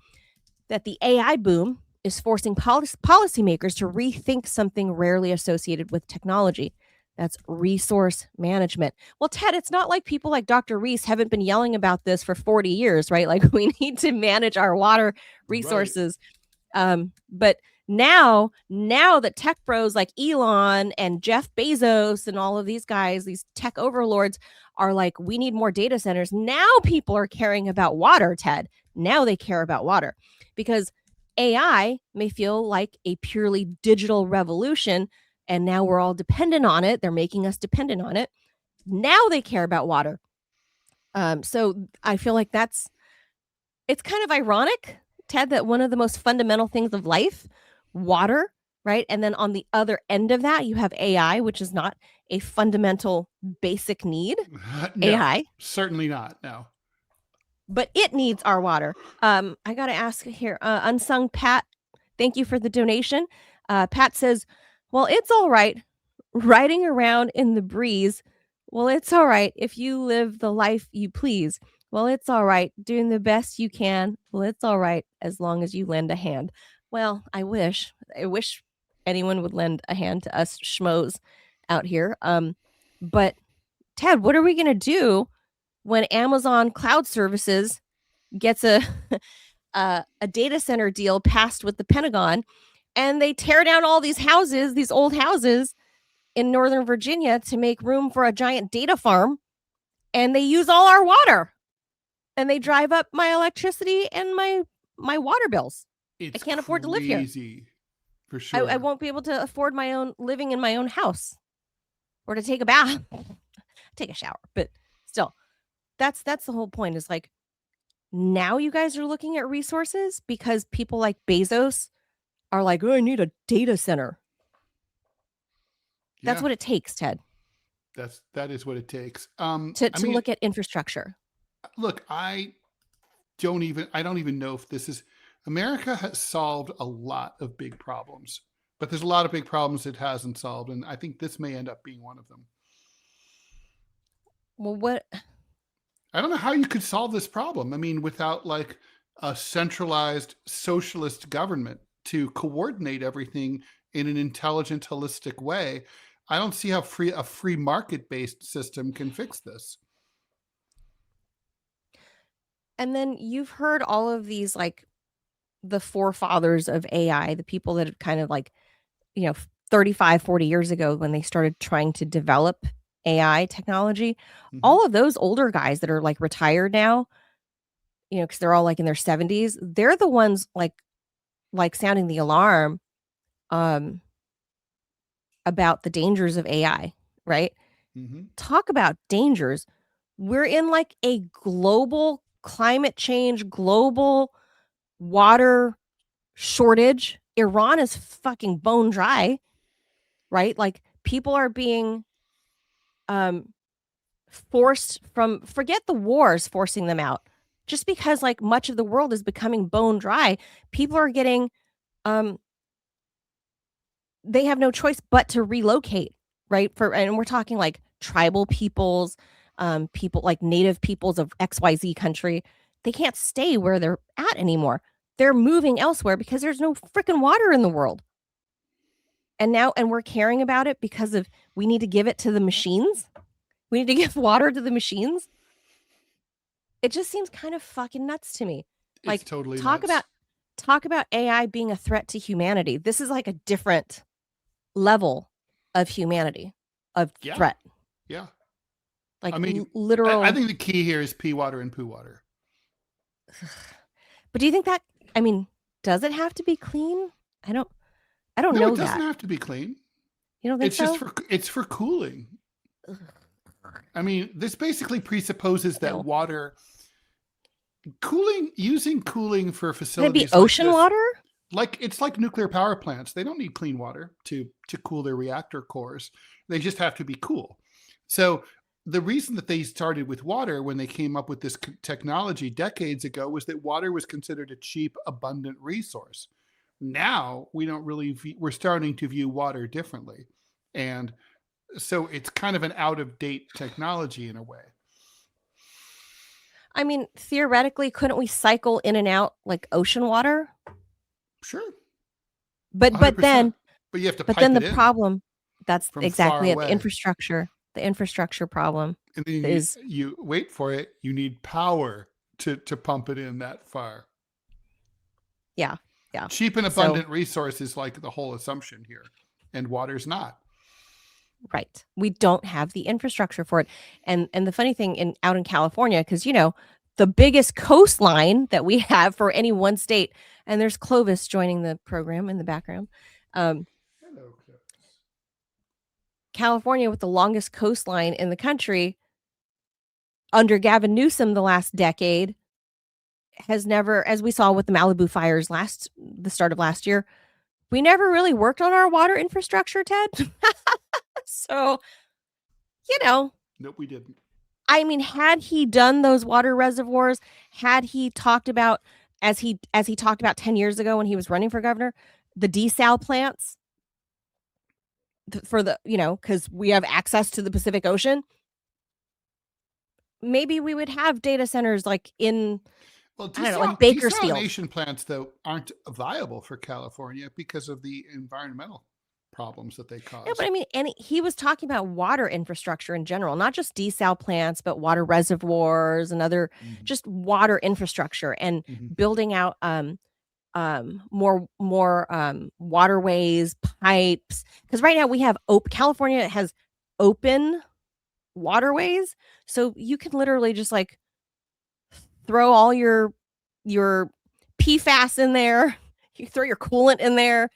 that the AI boom is forcing policymakers to rethink something rarely associated with technology. That's resource management. Well, Ted, it's not like people like Dr. Reese haven't been yelling about this for 40 years, right? Like, we need to manage our water resources. Right. But now that tech bros like Elon and Jeff Bezos and all of these guys, these tech overlords, are like, we need more data centers. Now people are caring about water, Ted. Now they care about water, because AI may feel like a purely digital revolution, and now we're all dependent on it. They're making us dependent on it. Now they care about water. So I feel like it's kind of ironic, Ted, that one of the most fundamental things of life, water, right? And then on the other end of that, you have AI, which is not a fundamental basic need. No, AI. Certainly not, no. But it needs our water. I got to ask here, Unsung Pat, thank you for the donation. Pat says, well, it's all right riding around in the breeze. Well, it's all right if you live the life you please. Well, it's all right doing the best you can. Well, it's all right as long as you lend a hand. Well, I wish anyone would lend a hand to us schmoes out here. But Ted, what are we going to do when Amazon Cloud Services gets a data center deal passed with the Pentagon, and they tear down all these houses, these old houses in Northern Virginia, to make room for a giant data farm, and they use all our water, and they drive up my electricity and my water bills? I can't afford to live here. For sure. I won't be able to afford living in my own house, or to take a bath, take a shower. But still, that's the whole point, is like, now you guys are looking at resources because people like Bezos are like, oh, I need a data center. That's what it takes, Ted. That is what it takes. To look at infrastructure. Look, I don't even know if this is, America has solved a lot of big problems, but there's a lot of big problems it hasn't solved, and I think this may end up being one of them. Well, I don't know how you could solve this problem. I mean, without like a centralized socialist government to coordinate everything in an intelligent, holistic way. I don't see how a free market-based system can fix this. And then you've heard all of these, like, the forefathers of AI, the people that had kind of like, 35, 40 years ago when they started trying to develop AI technology, all of those older guys that are like retired now, because they're all like in their 70s, they're the ones like sounding the alarm about the dangers of AI, right? Talk about dangers. We're in like a global climate change, global water shortage. Iran is fucking bone dry, right? Like, people are being forced from, forget the wars forcing them out, just because like much of the world is becoming bone dry. People are getting they have no choice but to relocate, right? And we're talking like tribal peoples, people like native peoples of XYZ country. They can't stay where they're at anymore. They're moving elsewhere because there's no freaking water in the world. And we're caring about it because we need to give it to the machines. We need to give water to the machines. It just seems kind of fucking nuts to me. Like, it's totally talk about AI being a threat to humanity. This is like a different level of humanity, of threat. Yeah. Like, I mean, literal. I think the key here is pee water and poo water. But do you think that, does it have to be clean? I don't know that. No, it doesn't have to be clean. You don't think so? It's for cooling. I mean, this basically presupposes that water using cooling for facilities. Could it be ocean water? It's like nuclear power plants. They don't need clean water to cool their reactor cores. They just have to be cool. So the reason that they started with water when they came up with this technology decades ago was that water was considered a cheap, abundant resource, Now we don't really, we're starting to view water differently. And so it's kind of an out of date technology in a way. I mean, theoretically, couldn't we cycle in and out like ocean water? Sure. But 100%. then But you have to but pipe then it the in problem, that's from exactly far it. The away. infrastructure problem And then is you wait for it. You need power to pump it in that far. yeah. Cheap and abundant resource is like the whole assumption here, and water's not. Right. We don't have the infrastructure for it. And the funny thing out in California, because the biggest coastline that we have for any one state, and there's Clovis joining the program in the background. Hello, Clovis. California with the longest coastline in the country under Gavin Newsom the last decade has never, as we saw with the Malibu fires the start of last year, we never really worked on our water infrastructure, Ted. So, Nope, we didn't. I mean, had he done those water reservoirs, had he talked about, as he talked about 10 years ago when he was running for governor, the desal plants for the, because we have access to the Pacific Ocean, maybe we would have data centers like in, I don't know, like Bakersfield. Desalination plants, though, aren't viable for California because of the environmental problems that they cause. No, but I mean, and he was talking about water infrastructure in general, not just desal plants, but water reservoirs and other just water infrastructure and building out more waterways, pipes. Because right now we have California has open waterways, so you can literally just like throw all your PFAS in there. You throw your coolant in there.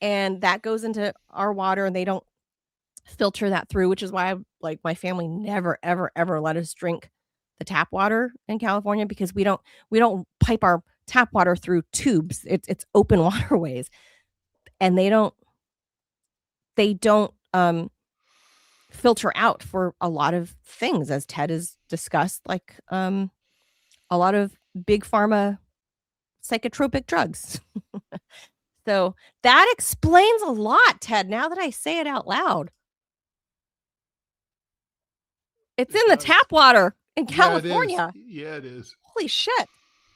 And that goes into our water, and they don't filter that through, which is why my family never, ever, ever let us drink the tap water in California, because we don't pipe our tap water through tubes. It's open waterways, and they don't filter out for a lot of things, as Ted has discussed, like a lot of big pharma psychotropic drugs. So that explains a lot, Ted, now that I say it out loud. It's in the tap water in California. Yeah, it is. Holy shit.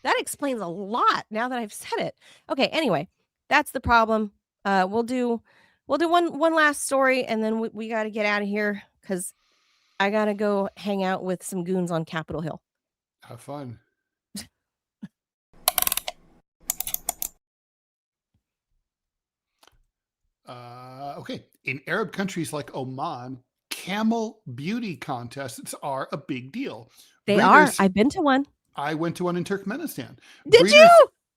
That explains a lot now that I've said it. Okay, anyway, that's the problem. We'll do one last story, and then we got to get out of here because I got to go hang out with some goons on Capitol Hill. Have fun. Okay. In Arab countries like Oman, camel beauty contests are a big deal. They are. I've been to one. I went to one in Turkmenistan. Did you?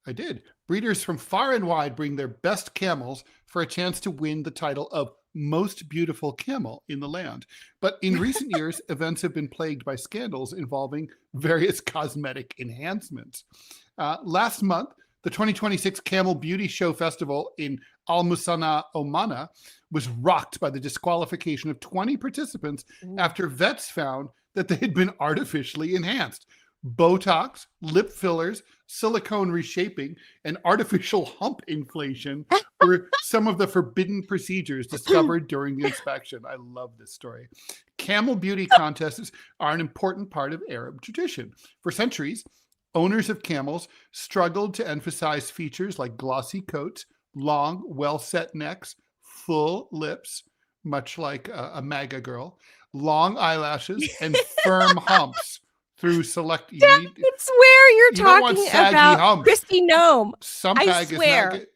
I did. Breeders from far and wide bring their best camels for a chance to win the title of most beautiful camel in the land. But in recent years, events have been plagued by scandals involving various cosmetic enhancements. Last month, the 2026 Camel Beauty Show Festival in Al Musana, Oman, was rocked by the disqualification of 20 participants after vets found that they had been artificially enhanced. Botox, lip fillers, silicone reshaping, and artificial hump inflation were some of the forbidden procedures discovered during the inspection. I love this story. Camel beauty contests are an important part of Arab tradition. For centuries, owners of camels struggled to emphasize features like glossy coats, long, well-set necks, full lips, much like a MAGA girl, long eyelashes, and firm humps through select. I swear you're talking about humps. Kristi Noem. I swear.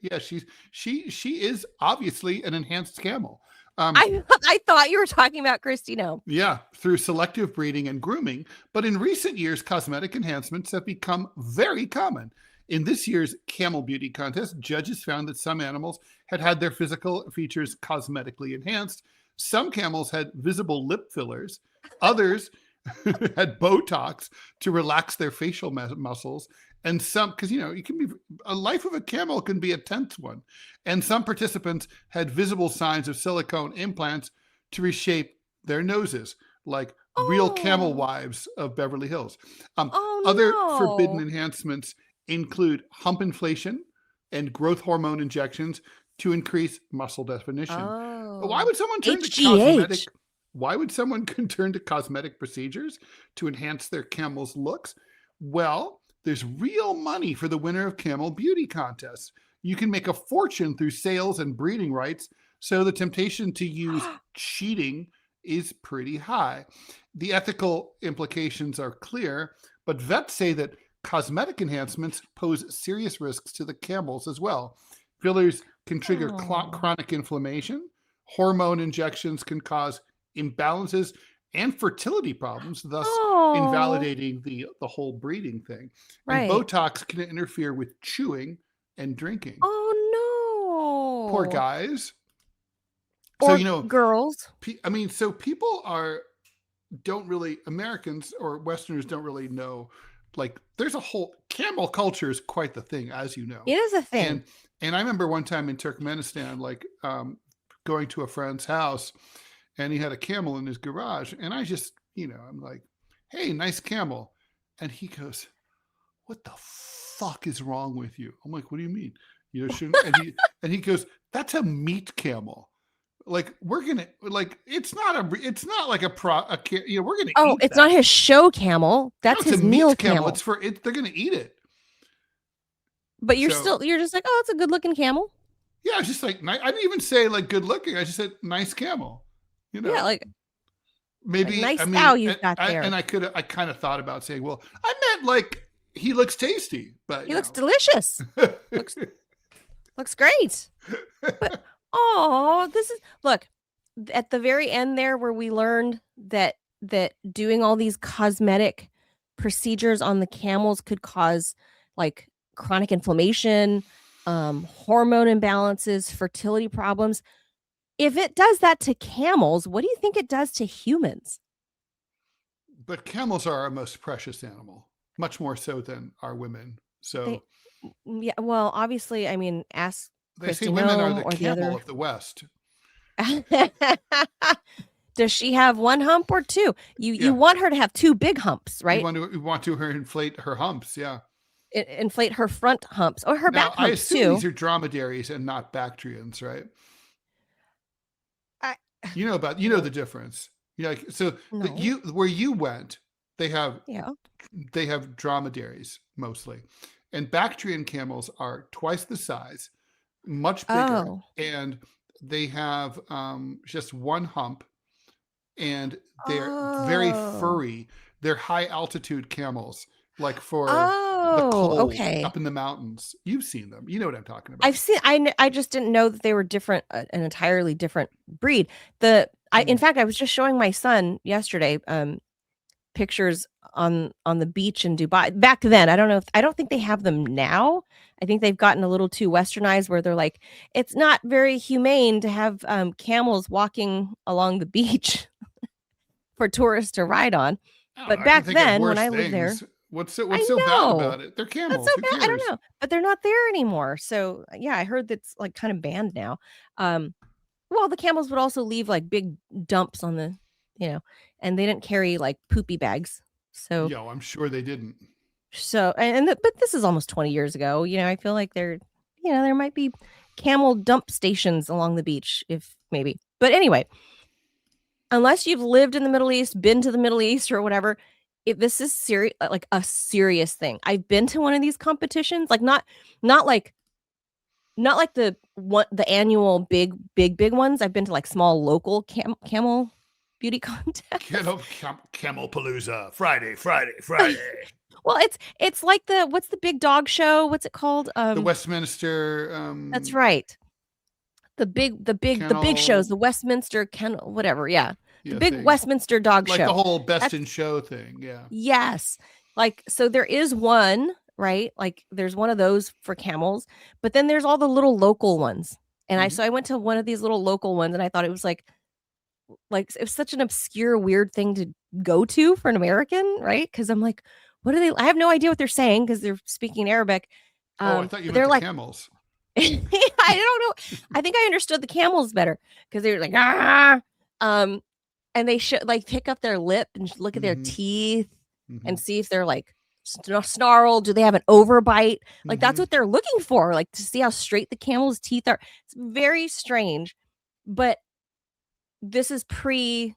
She is obviously an enhanced camel. I thought you were talking about Kristi Noem. Yeah, through selective breeding and grooming. But in recent years, cosmetic enhancements have become very common. In this year's Camel Beauty Contest, judges found that some animals had their physical features cosmetically enhanced. Some camels had visible lip fillers. Others had Botox to relax their facial muscles. And some, because, you can be, a life of a camel can be a tense one. And some participants had visible signs of silicone implants to reshape their noses, like real camel wives of Beverly Hills. Other forbidden enhancements include hump inflation, and growth hormone injections to increase muscle definition. Why Oh, would someone turn to HGH. Why would someone turn to cosmetic procedures to enhance their camel's looks? Well, there's real money for the winner of camel beauty contests. You can make a fortune through sales and breeding rights, so the temptation to use cheating is pretty high. The ethical implications are clear, but vets say that cosmetic enhancements pose serious risks to the camels as well. Fillers can trigger chronic inflammation. Hormone injections can cause imbalances and fertility problems, thus invalidating the whole breeding thing. Right. And Botox can interfere with chewing and drinking. Oh no. Poor guys. Or So, girls. So people Americans or Westerners don't really know, like, there's a whole camel culture is quite the thing, as you know. It is a thing. And I remember one time in Turkmenistan, like going to a friend's house, and he had a camel in his garage, and I just, I'm like, hey, nice camel. And he goes, what the fuck is wrong with you? I'm like, what do you mean? Shouldn't, and he goes, that's a meat camel. Like, we're gonna, like, it's not like we're gonna. Oh, it's not his show camel. That's his meal camel. They're gonna eat it. But you're just like, oh, it's a good looking camel. Yeah, it's just like, I didn't even say like good looking. I just said nice camel. Yeah, like maybe nice cow you've got there. And I kind of thought about saying, well, I meant like he looks tasty, but he looks delicious. looks great. But look, at the very end there where we learned that doing all these cosmetic procedures on the camels could cause like chronic inflammation, hormone imbalances, fertility problems. If it does that to camels, what do you think it does to humans? But camels are our most precious animal, much more so than our women. So, yeah, well, obviously, I mean, ask. They say women are the camel of the West. Does she have one hump or two? You want her to have two big humps, right? You want to inflate her humps, yeah. Inflate her front humps or her back humps too. I assume these are dromedaries and not Bactrians, right? You know the difference. Where you went, they have dromedaries mostly, and Bactrian camels are twice the size, much bigger, and they have just one hump, and they're very furry. They're high altitude camels, like for the cold up in the mountains. You've seen them. You know what I'm talking about. I've seen. I just didn't know that they were different, an entirely different breed. In fact, I was just showing my son yesterday pictures on the beach in Dubai. Back then, I don't think they have them now. I think they've gotten a little too westernized, where they're like, it's not very humane to have camels walking along the beach for tourists to ride on. But back then, when I lived there. What's so bad about it? They're camels. That's so bad. I don't know, but they're not there anymore. So yeah, I heard that's like kind of banned now. Well, the camels would also leave like big dumps on the, and they didn't carry like poopy bags. So yeah, I'm sure they didn't. So but this is almost 20 years ago. I feel like there might be camel dump stations along the beach, if maybe. But anyway, unless you've lived in the Middle East, been to the Middle East or whatever. If this is serious, like a serious thing. I've been to one of these competitions, like not like the annual big ones. I've been to like small local camel beauty contests. Camelpalooza, Friday. Well, it's like what's the big dog show? What's it called? The Westminster. That's right. The big shows, the Westminster Kennel, whatever. Yeah. The big thing. Westminster dog show. Like the whole best in show thing. Yeah. Yes. Like, so there is one, right? Like there's one of those for camels, but then there's all the little local ones. And so I went to one of these little local ones, and I thought it was like it was such an obscure, weird thing to go to for an American, right? Because I'm like, what are they? I have no idea what they're saying because they're speaking Arabic. I thought you meant the camels. I don't know. I think I understood the camels better because they were like, ah. And they should like pick up their lip and look at their teeth and see if they're like snarl? Do they have an overbite? Like that's Mhm. what they're looking for, like to see how straight the camel's teeth are. It's very strange, but this is pre,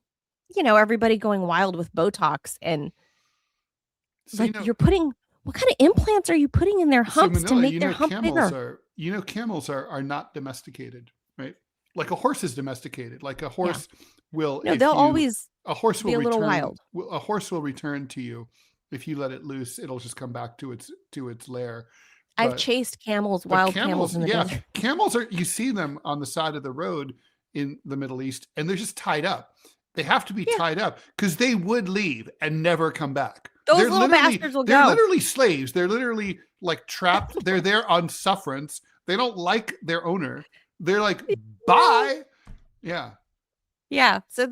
everybody going wild with Botox and So, like you're putting. What kind of implants are you putting in their so humps to Manila, make their hump bigger? camels are not domesticated, right? Like a horse is domesticated. Like a horse will, No, if they'll you, always a horse be will a little return, wild. a horse will return to you. If you let it loose, it'll just come back to its lair. I've But chased wild camels in the desert. camels you see them on the side of the road in the Middle East, and they're just tied up. They have to be tied up because they would leave and never come back. Those little bastards will They're go. literally slaves. They're literally like trapped. They're there on sufferance. They don't like their owner. They're like, bye. Yeah. Yeah. So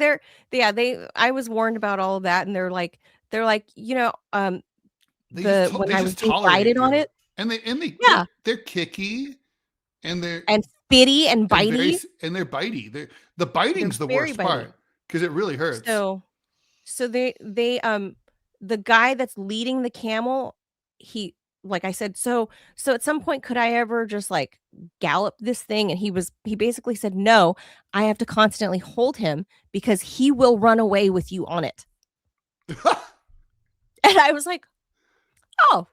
I was warned about all of that, and they're like, when I was being guided on it, and they're kicky, and they're spitty and bitey, and they're bitey. The biting's the worst part because it really hurts. So they the guy that's leading the camel, he, like I said, so at some point, could I ever just like gallop this thing? And he basically said, no, I have to constantly hold him because he will run away with you on it. And I was like, oh,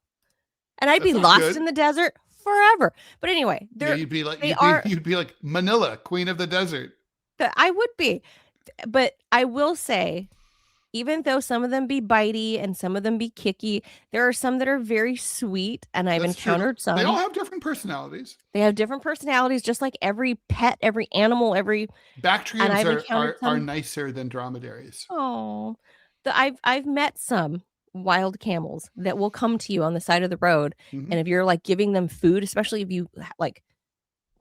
and I'd be lost in the desert forever. But anyway, you'd be like Manila, queen of the desert. I would be, but I will say, even though some of them be bitey and some of them be kicky, there are some that are very sweet, and I've encountered some. They all have different personalities. They have different personalities, just like every pet, every animal, every Bactrians are nicer than dromedaries. Oh, I've met some wild camels that will come to you on the side of the road, and if you're like giving them food, especially if you like,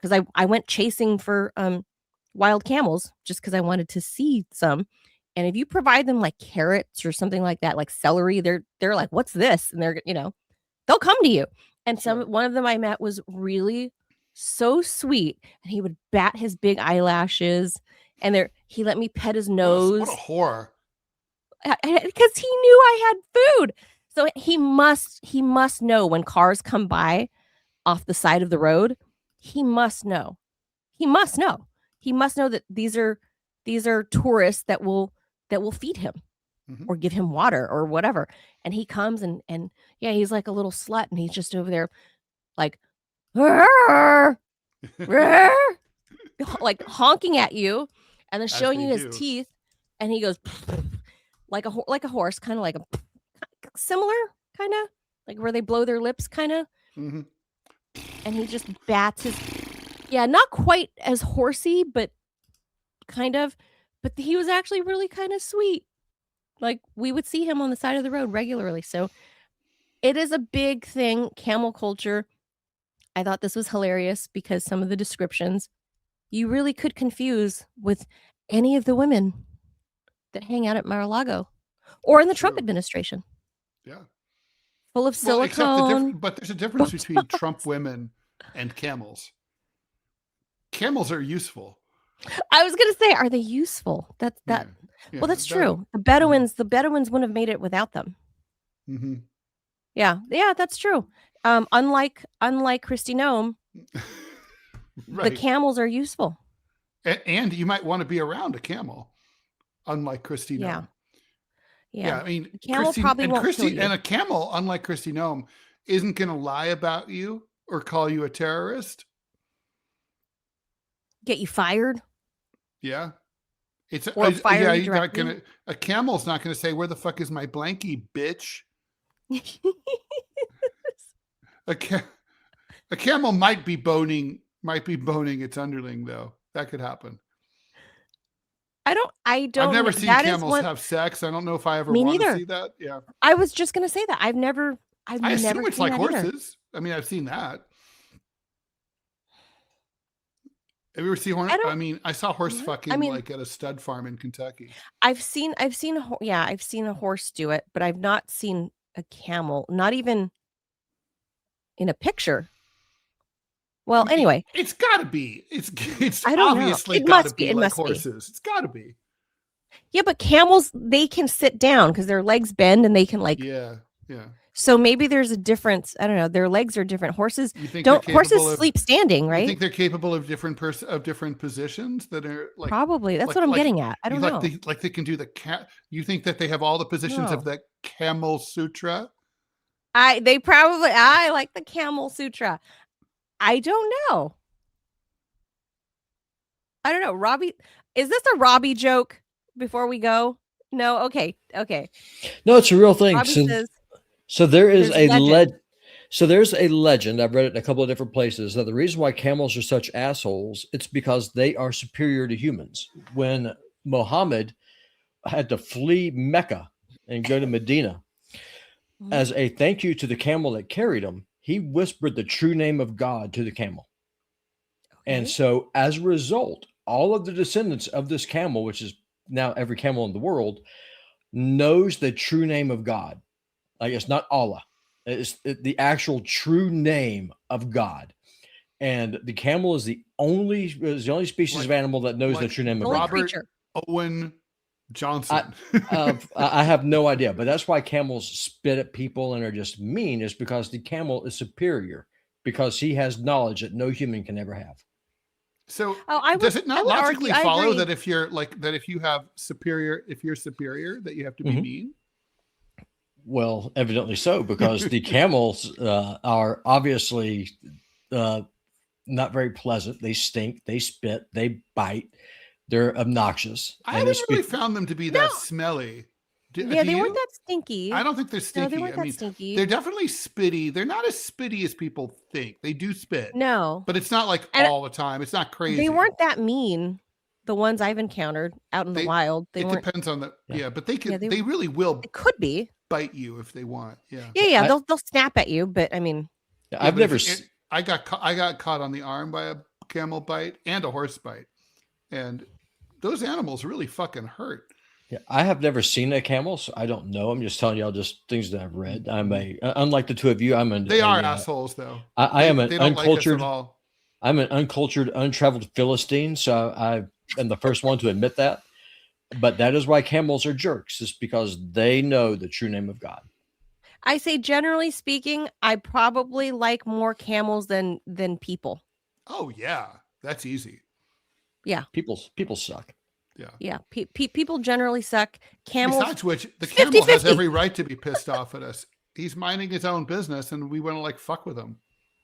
because I went chasing for wild camels just because I wanted to see some. And if you provide them like carrots or something like that, like celery, they're like, what's this? And they're, they'll come to you. And one of them I met was really so sweet. And he would bat his big eyelashes, and he let me pet his nose. What a whore. Because he knew I had food. So he must know when cars come by off the side of the road. He must know. He must know that these are tourists that will feed him or give him water or whatever. And he comes and he's like a little slut, and he's just over there like, like honking at you and then showing you his teeth. And he goes like a horse, kind of like a similar kind of like where they blow their lips kind of. And he just bats his, not quite as horsey, but kind of. But he was actually really kind of sweet. Like we would see him on the side of the road regularly. So it is a big thing, camel culture. I thought this was hilarious because some of the descriptions you really could confuse with any of the women that hang out at Mar-a-Lago or in the Trump administration. Yeah. Full of silicone. But there's a difference between Trump women and camels. Camels are useful. I was going to say, are they useful? Well, that's true. The Bedouins wouldn't have made it without them. Yeah, that's true. Unlike Kristi Noem, the camels are useful. And you might want to be around a camel, unlike Kristi Noem. Yeah. I mean, the camel probably won't kill you. And a camel, unlike Kristi Noem, isn't going to lie about you or call you a terrorist. Get you fired. Yeah. A camel's not going to say, where the fuck is my blankie, bitch? A camel might be boning its underling, though. That could happen. I've never seen camels have sex. I don't know if I ever want to see that. Yeah. I was just going to say that. I assume it's like horses. Either. I mean, I've seen that. Have you ever seen horse? I saw horse fucking like at a stud farm in Kentucky. I've seen a horse do it, but I've not seen a camel, not even in a picture. Well, anyway, it's got to be. It's obviously got to be like horses. It's got to be. Yeah, but camels, they can sit down because their legs bend and they can like. Yeah. So maybe there's a difference. I don't know. Their legs are different. Horses You think don't. they're Horses capable of- sleep standing, You right? think they're capable of different positions that are like Probably. That's like- what I'm like- getting at. I don't know. They can do the cat. You think that they have all the positions of No. the Camel Sutra? I like the Camel Sutra. I don't know. Robbie, is this a Robbie joke before we go? No. Okay. No, it's a real thing. Robbie says So there is there's a legend. there's a legend. I've read it in a couple of different places that the reason why camels are such assholes, it's because they are superior to humans. When Muhammad had to flee Mecca and go to Medina, as a thank you to the camel that carried him, he whispered the true name of God to the camel. And so as a result, all of the descendants of this camel, which is now every camel in the world, knows the true name of God. Like it's not Allah. It's the actual true name of God. And the camel is the only species of animal that knows the true name of God. Robert Owen Johnson. I have no idea, but that's why camels spit at people and are just mean, is because the camel is superior because he has knowledge that no human can ever have. So does it not logically follow that if you're if you're superior, that you have to be mean? Well, evidently so, because the camels are obviously not very pleasant. They stink, they spit, they bite, they're obnoxious. I haven't really found them to be that smelly. They weren't that stinky. I don't think they're stinky. No, they weren't that stinky. They're definitely spitty. They're not as spitty as people think. They do spit. No. But it's not like all the time. It's not crazy. They weren't that mean. The ones I've encountered out in the wild. It depends on but they can. They really will. It could be bite you if they want. Yeah. Yeah. They'll snap at you, but I mean, I've never. I got caught on the arm by a camel bite and a horse bite, and those animals really fucking hurt. Yeah, I have never seen a camel, so I don't know. I'm just telling y'all just things that I've read. Unlike the two of you, They are assholes, though. I am an uncultured. Like I'm an uncultured, untraveled Philistine, so I am the first one to admit that. But that is why camels are jerks, is because they know the true name of God. I say, generally speaking, I probably like more camels than people. Oh yeah, that's easy. Yeah, people suck. Yeah. People generally suck. Camels. Besides which, the camel has every right to be pissed off at us. He's minding his own business, and we want to fuck with him.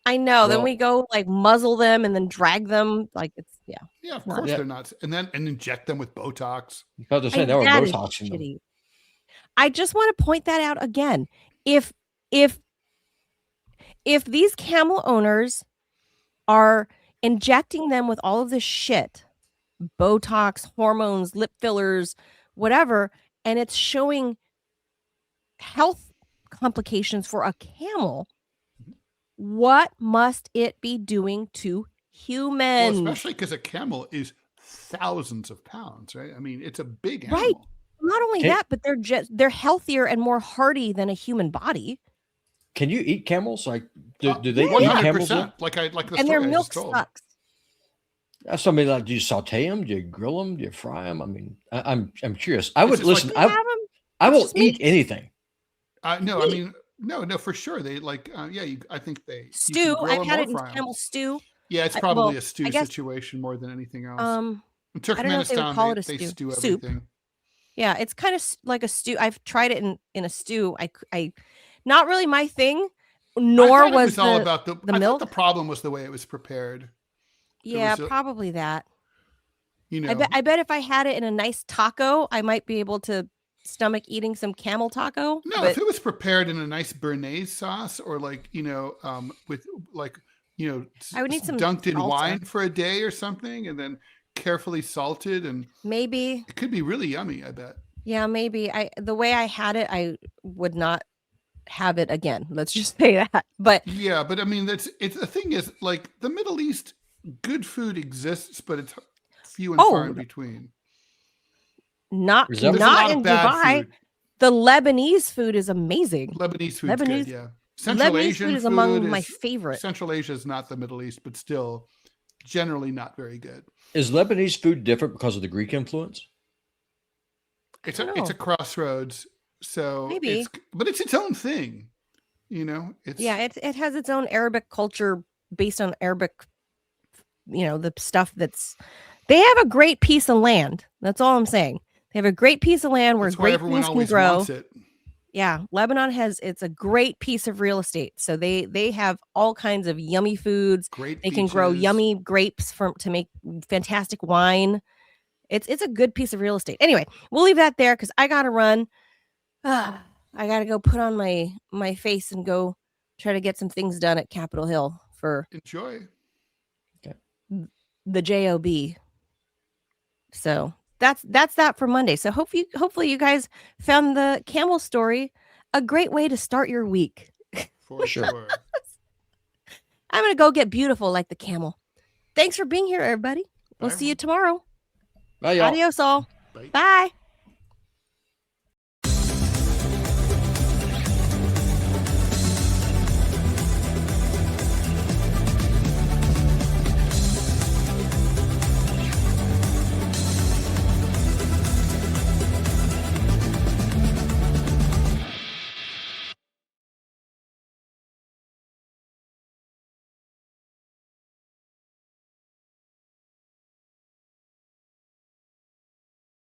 I know. Then we go muzzle them and then drag them. Yeah, of course they're not. And inject them with Botox. I was saying they were Botoxing them. I just want to point that out again. If these camel owners are injecting them with all of this shit, Botox, hormones, lip fillers, whatever, and it's showing health complications for a camel, what must it be doing to humans? Well, especially because a camel is thousands of pounds, right? I mean, it's a big animal. Right. Not only that, but they're healthier and more hardy than a human body. Can you eat camels? Do they eat 100%, camels? And their milk sucks. Somebody do you saute them? Do you grill them? Do you fry them? I mean, I'm curious. I would listen. I will eat anything. No, for sure. They I think they stew. I've had it in camel stew. Yeah, it's probably a stew situation more than anything else. In Turkmenistan, they stew everything. Yeah, it's kind of like a stew. I've tried it in a stew. I not really my thing. Nor was all about the milk. The problem was the way it was prepared. Yeah, probably that. You know, I bet if I had it in a nice taco, I might be able to stomach eating some camel taco. No, if it was prepared in a nice béarnaise sauce or with I would need some dunked in salsa. wine for a day or something, and then carefully salted, and maybe it could be really yummy. I bet. Yeah, maybe. The way I had it, I would not have it again. Let's just say that. But yeah, but I mean, the thing is, the Middle East, good food exists, but it's few and far in between. Not in Dubai. Food. The Lebanese food is amazing. Lebanese food is good, yeah. Central Asian food is among my favorite. Central Asia is not the Middle East, but still generally not very good. Is Lebanese food different because of the Greek influence? It's a crossroads. So maybe, but it's its own thing. You know, it's it has its own Arabic culture based on Arabic, the stuff that's. They have a great piece of land. That's all I'm saying. They have a great piece of land where that's why great everyone things can always grow. wants it. Yeah, Lebanon it's a great piece of real estate. So they have all kinds of yummy foods. Great They can grow beaches. yummy grapes to make fantastic wine. It's a good piece of real estate. Anyway, we'll leave that there because I gotta run. I gotta go put on my face and go try to get some things done at Capitol Hill for Enjoy. the job. So that's that for Monday. So hopefully you guys found the camel story a great way to start your week. For sure. I'm gonna go get beautiful like the camel. Thanks for being here, everybody. We'll see you tomorrow. Bye, y'all. Adios all. Bye. Bye.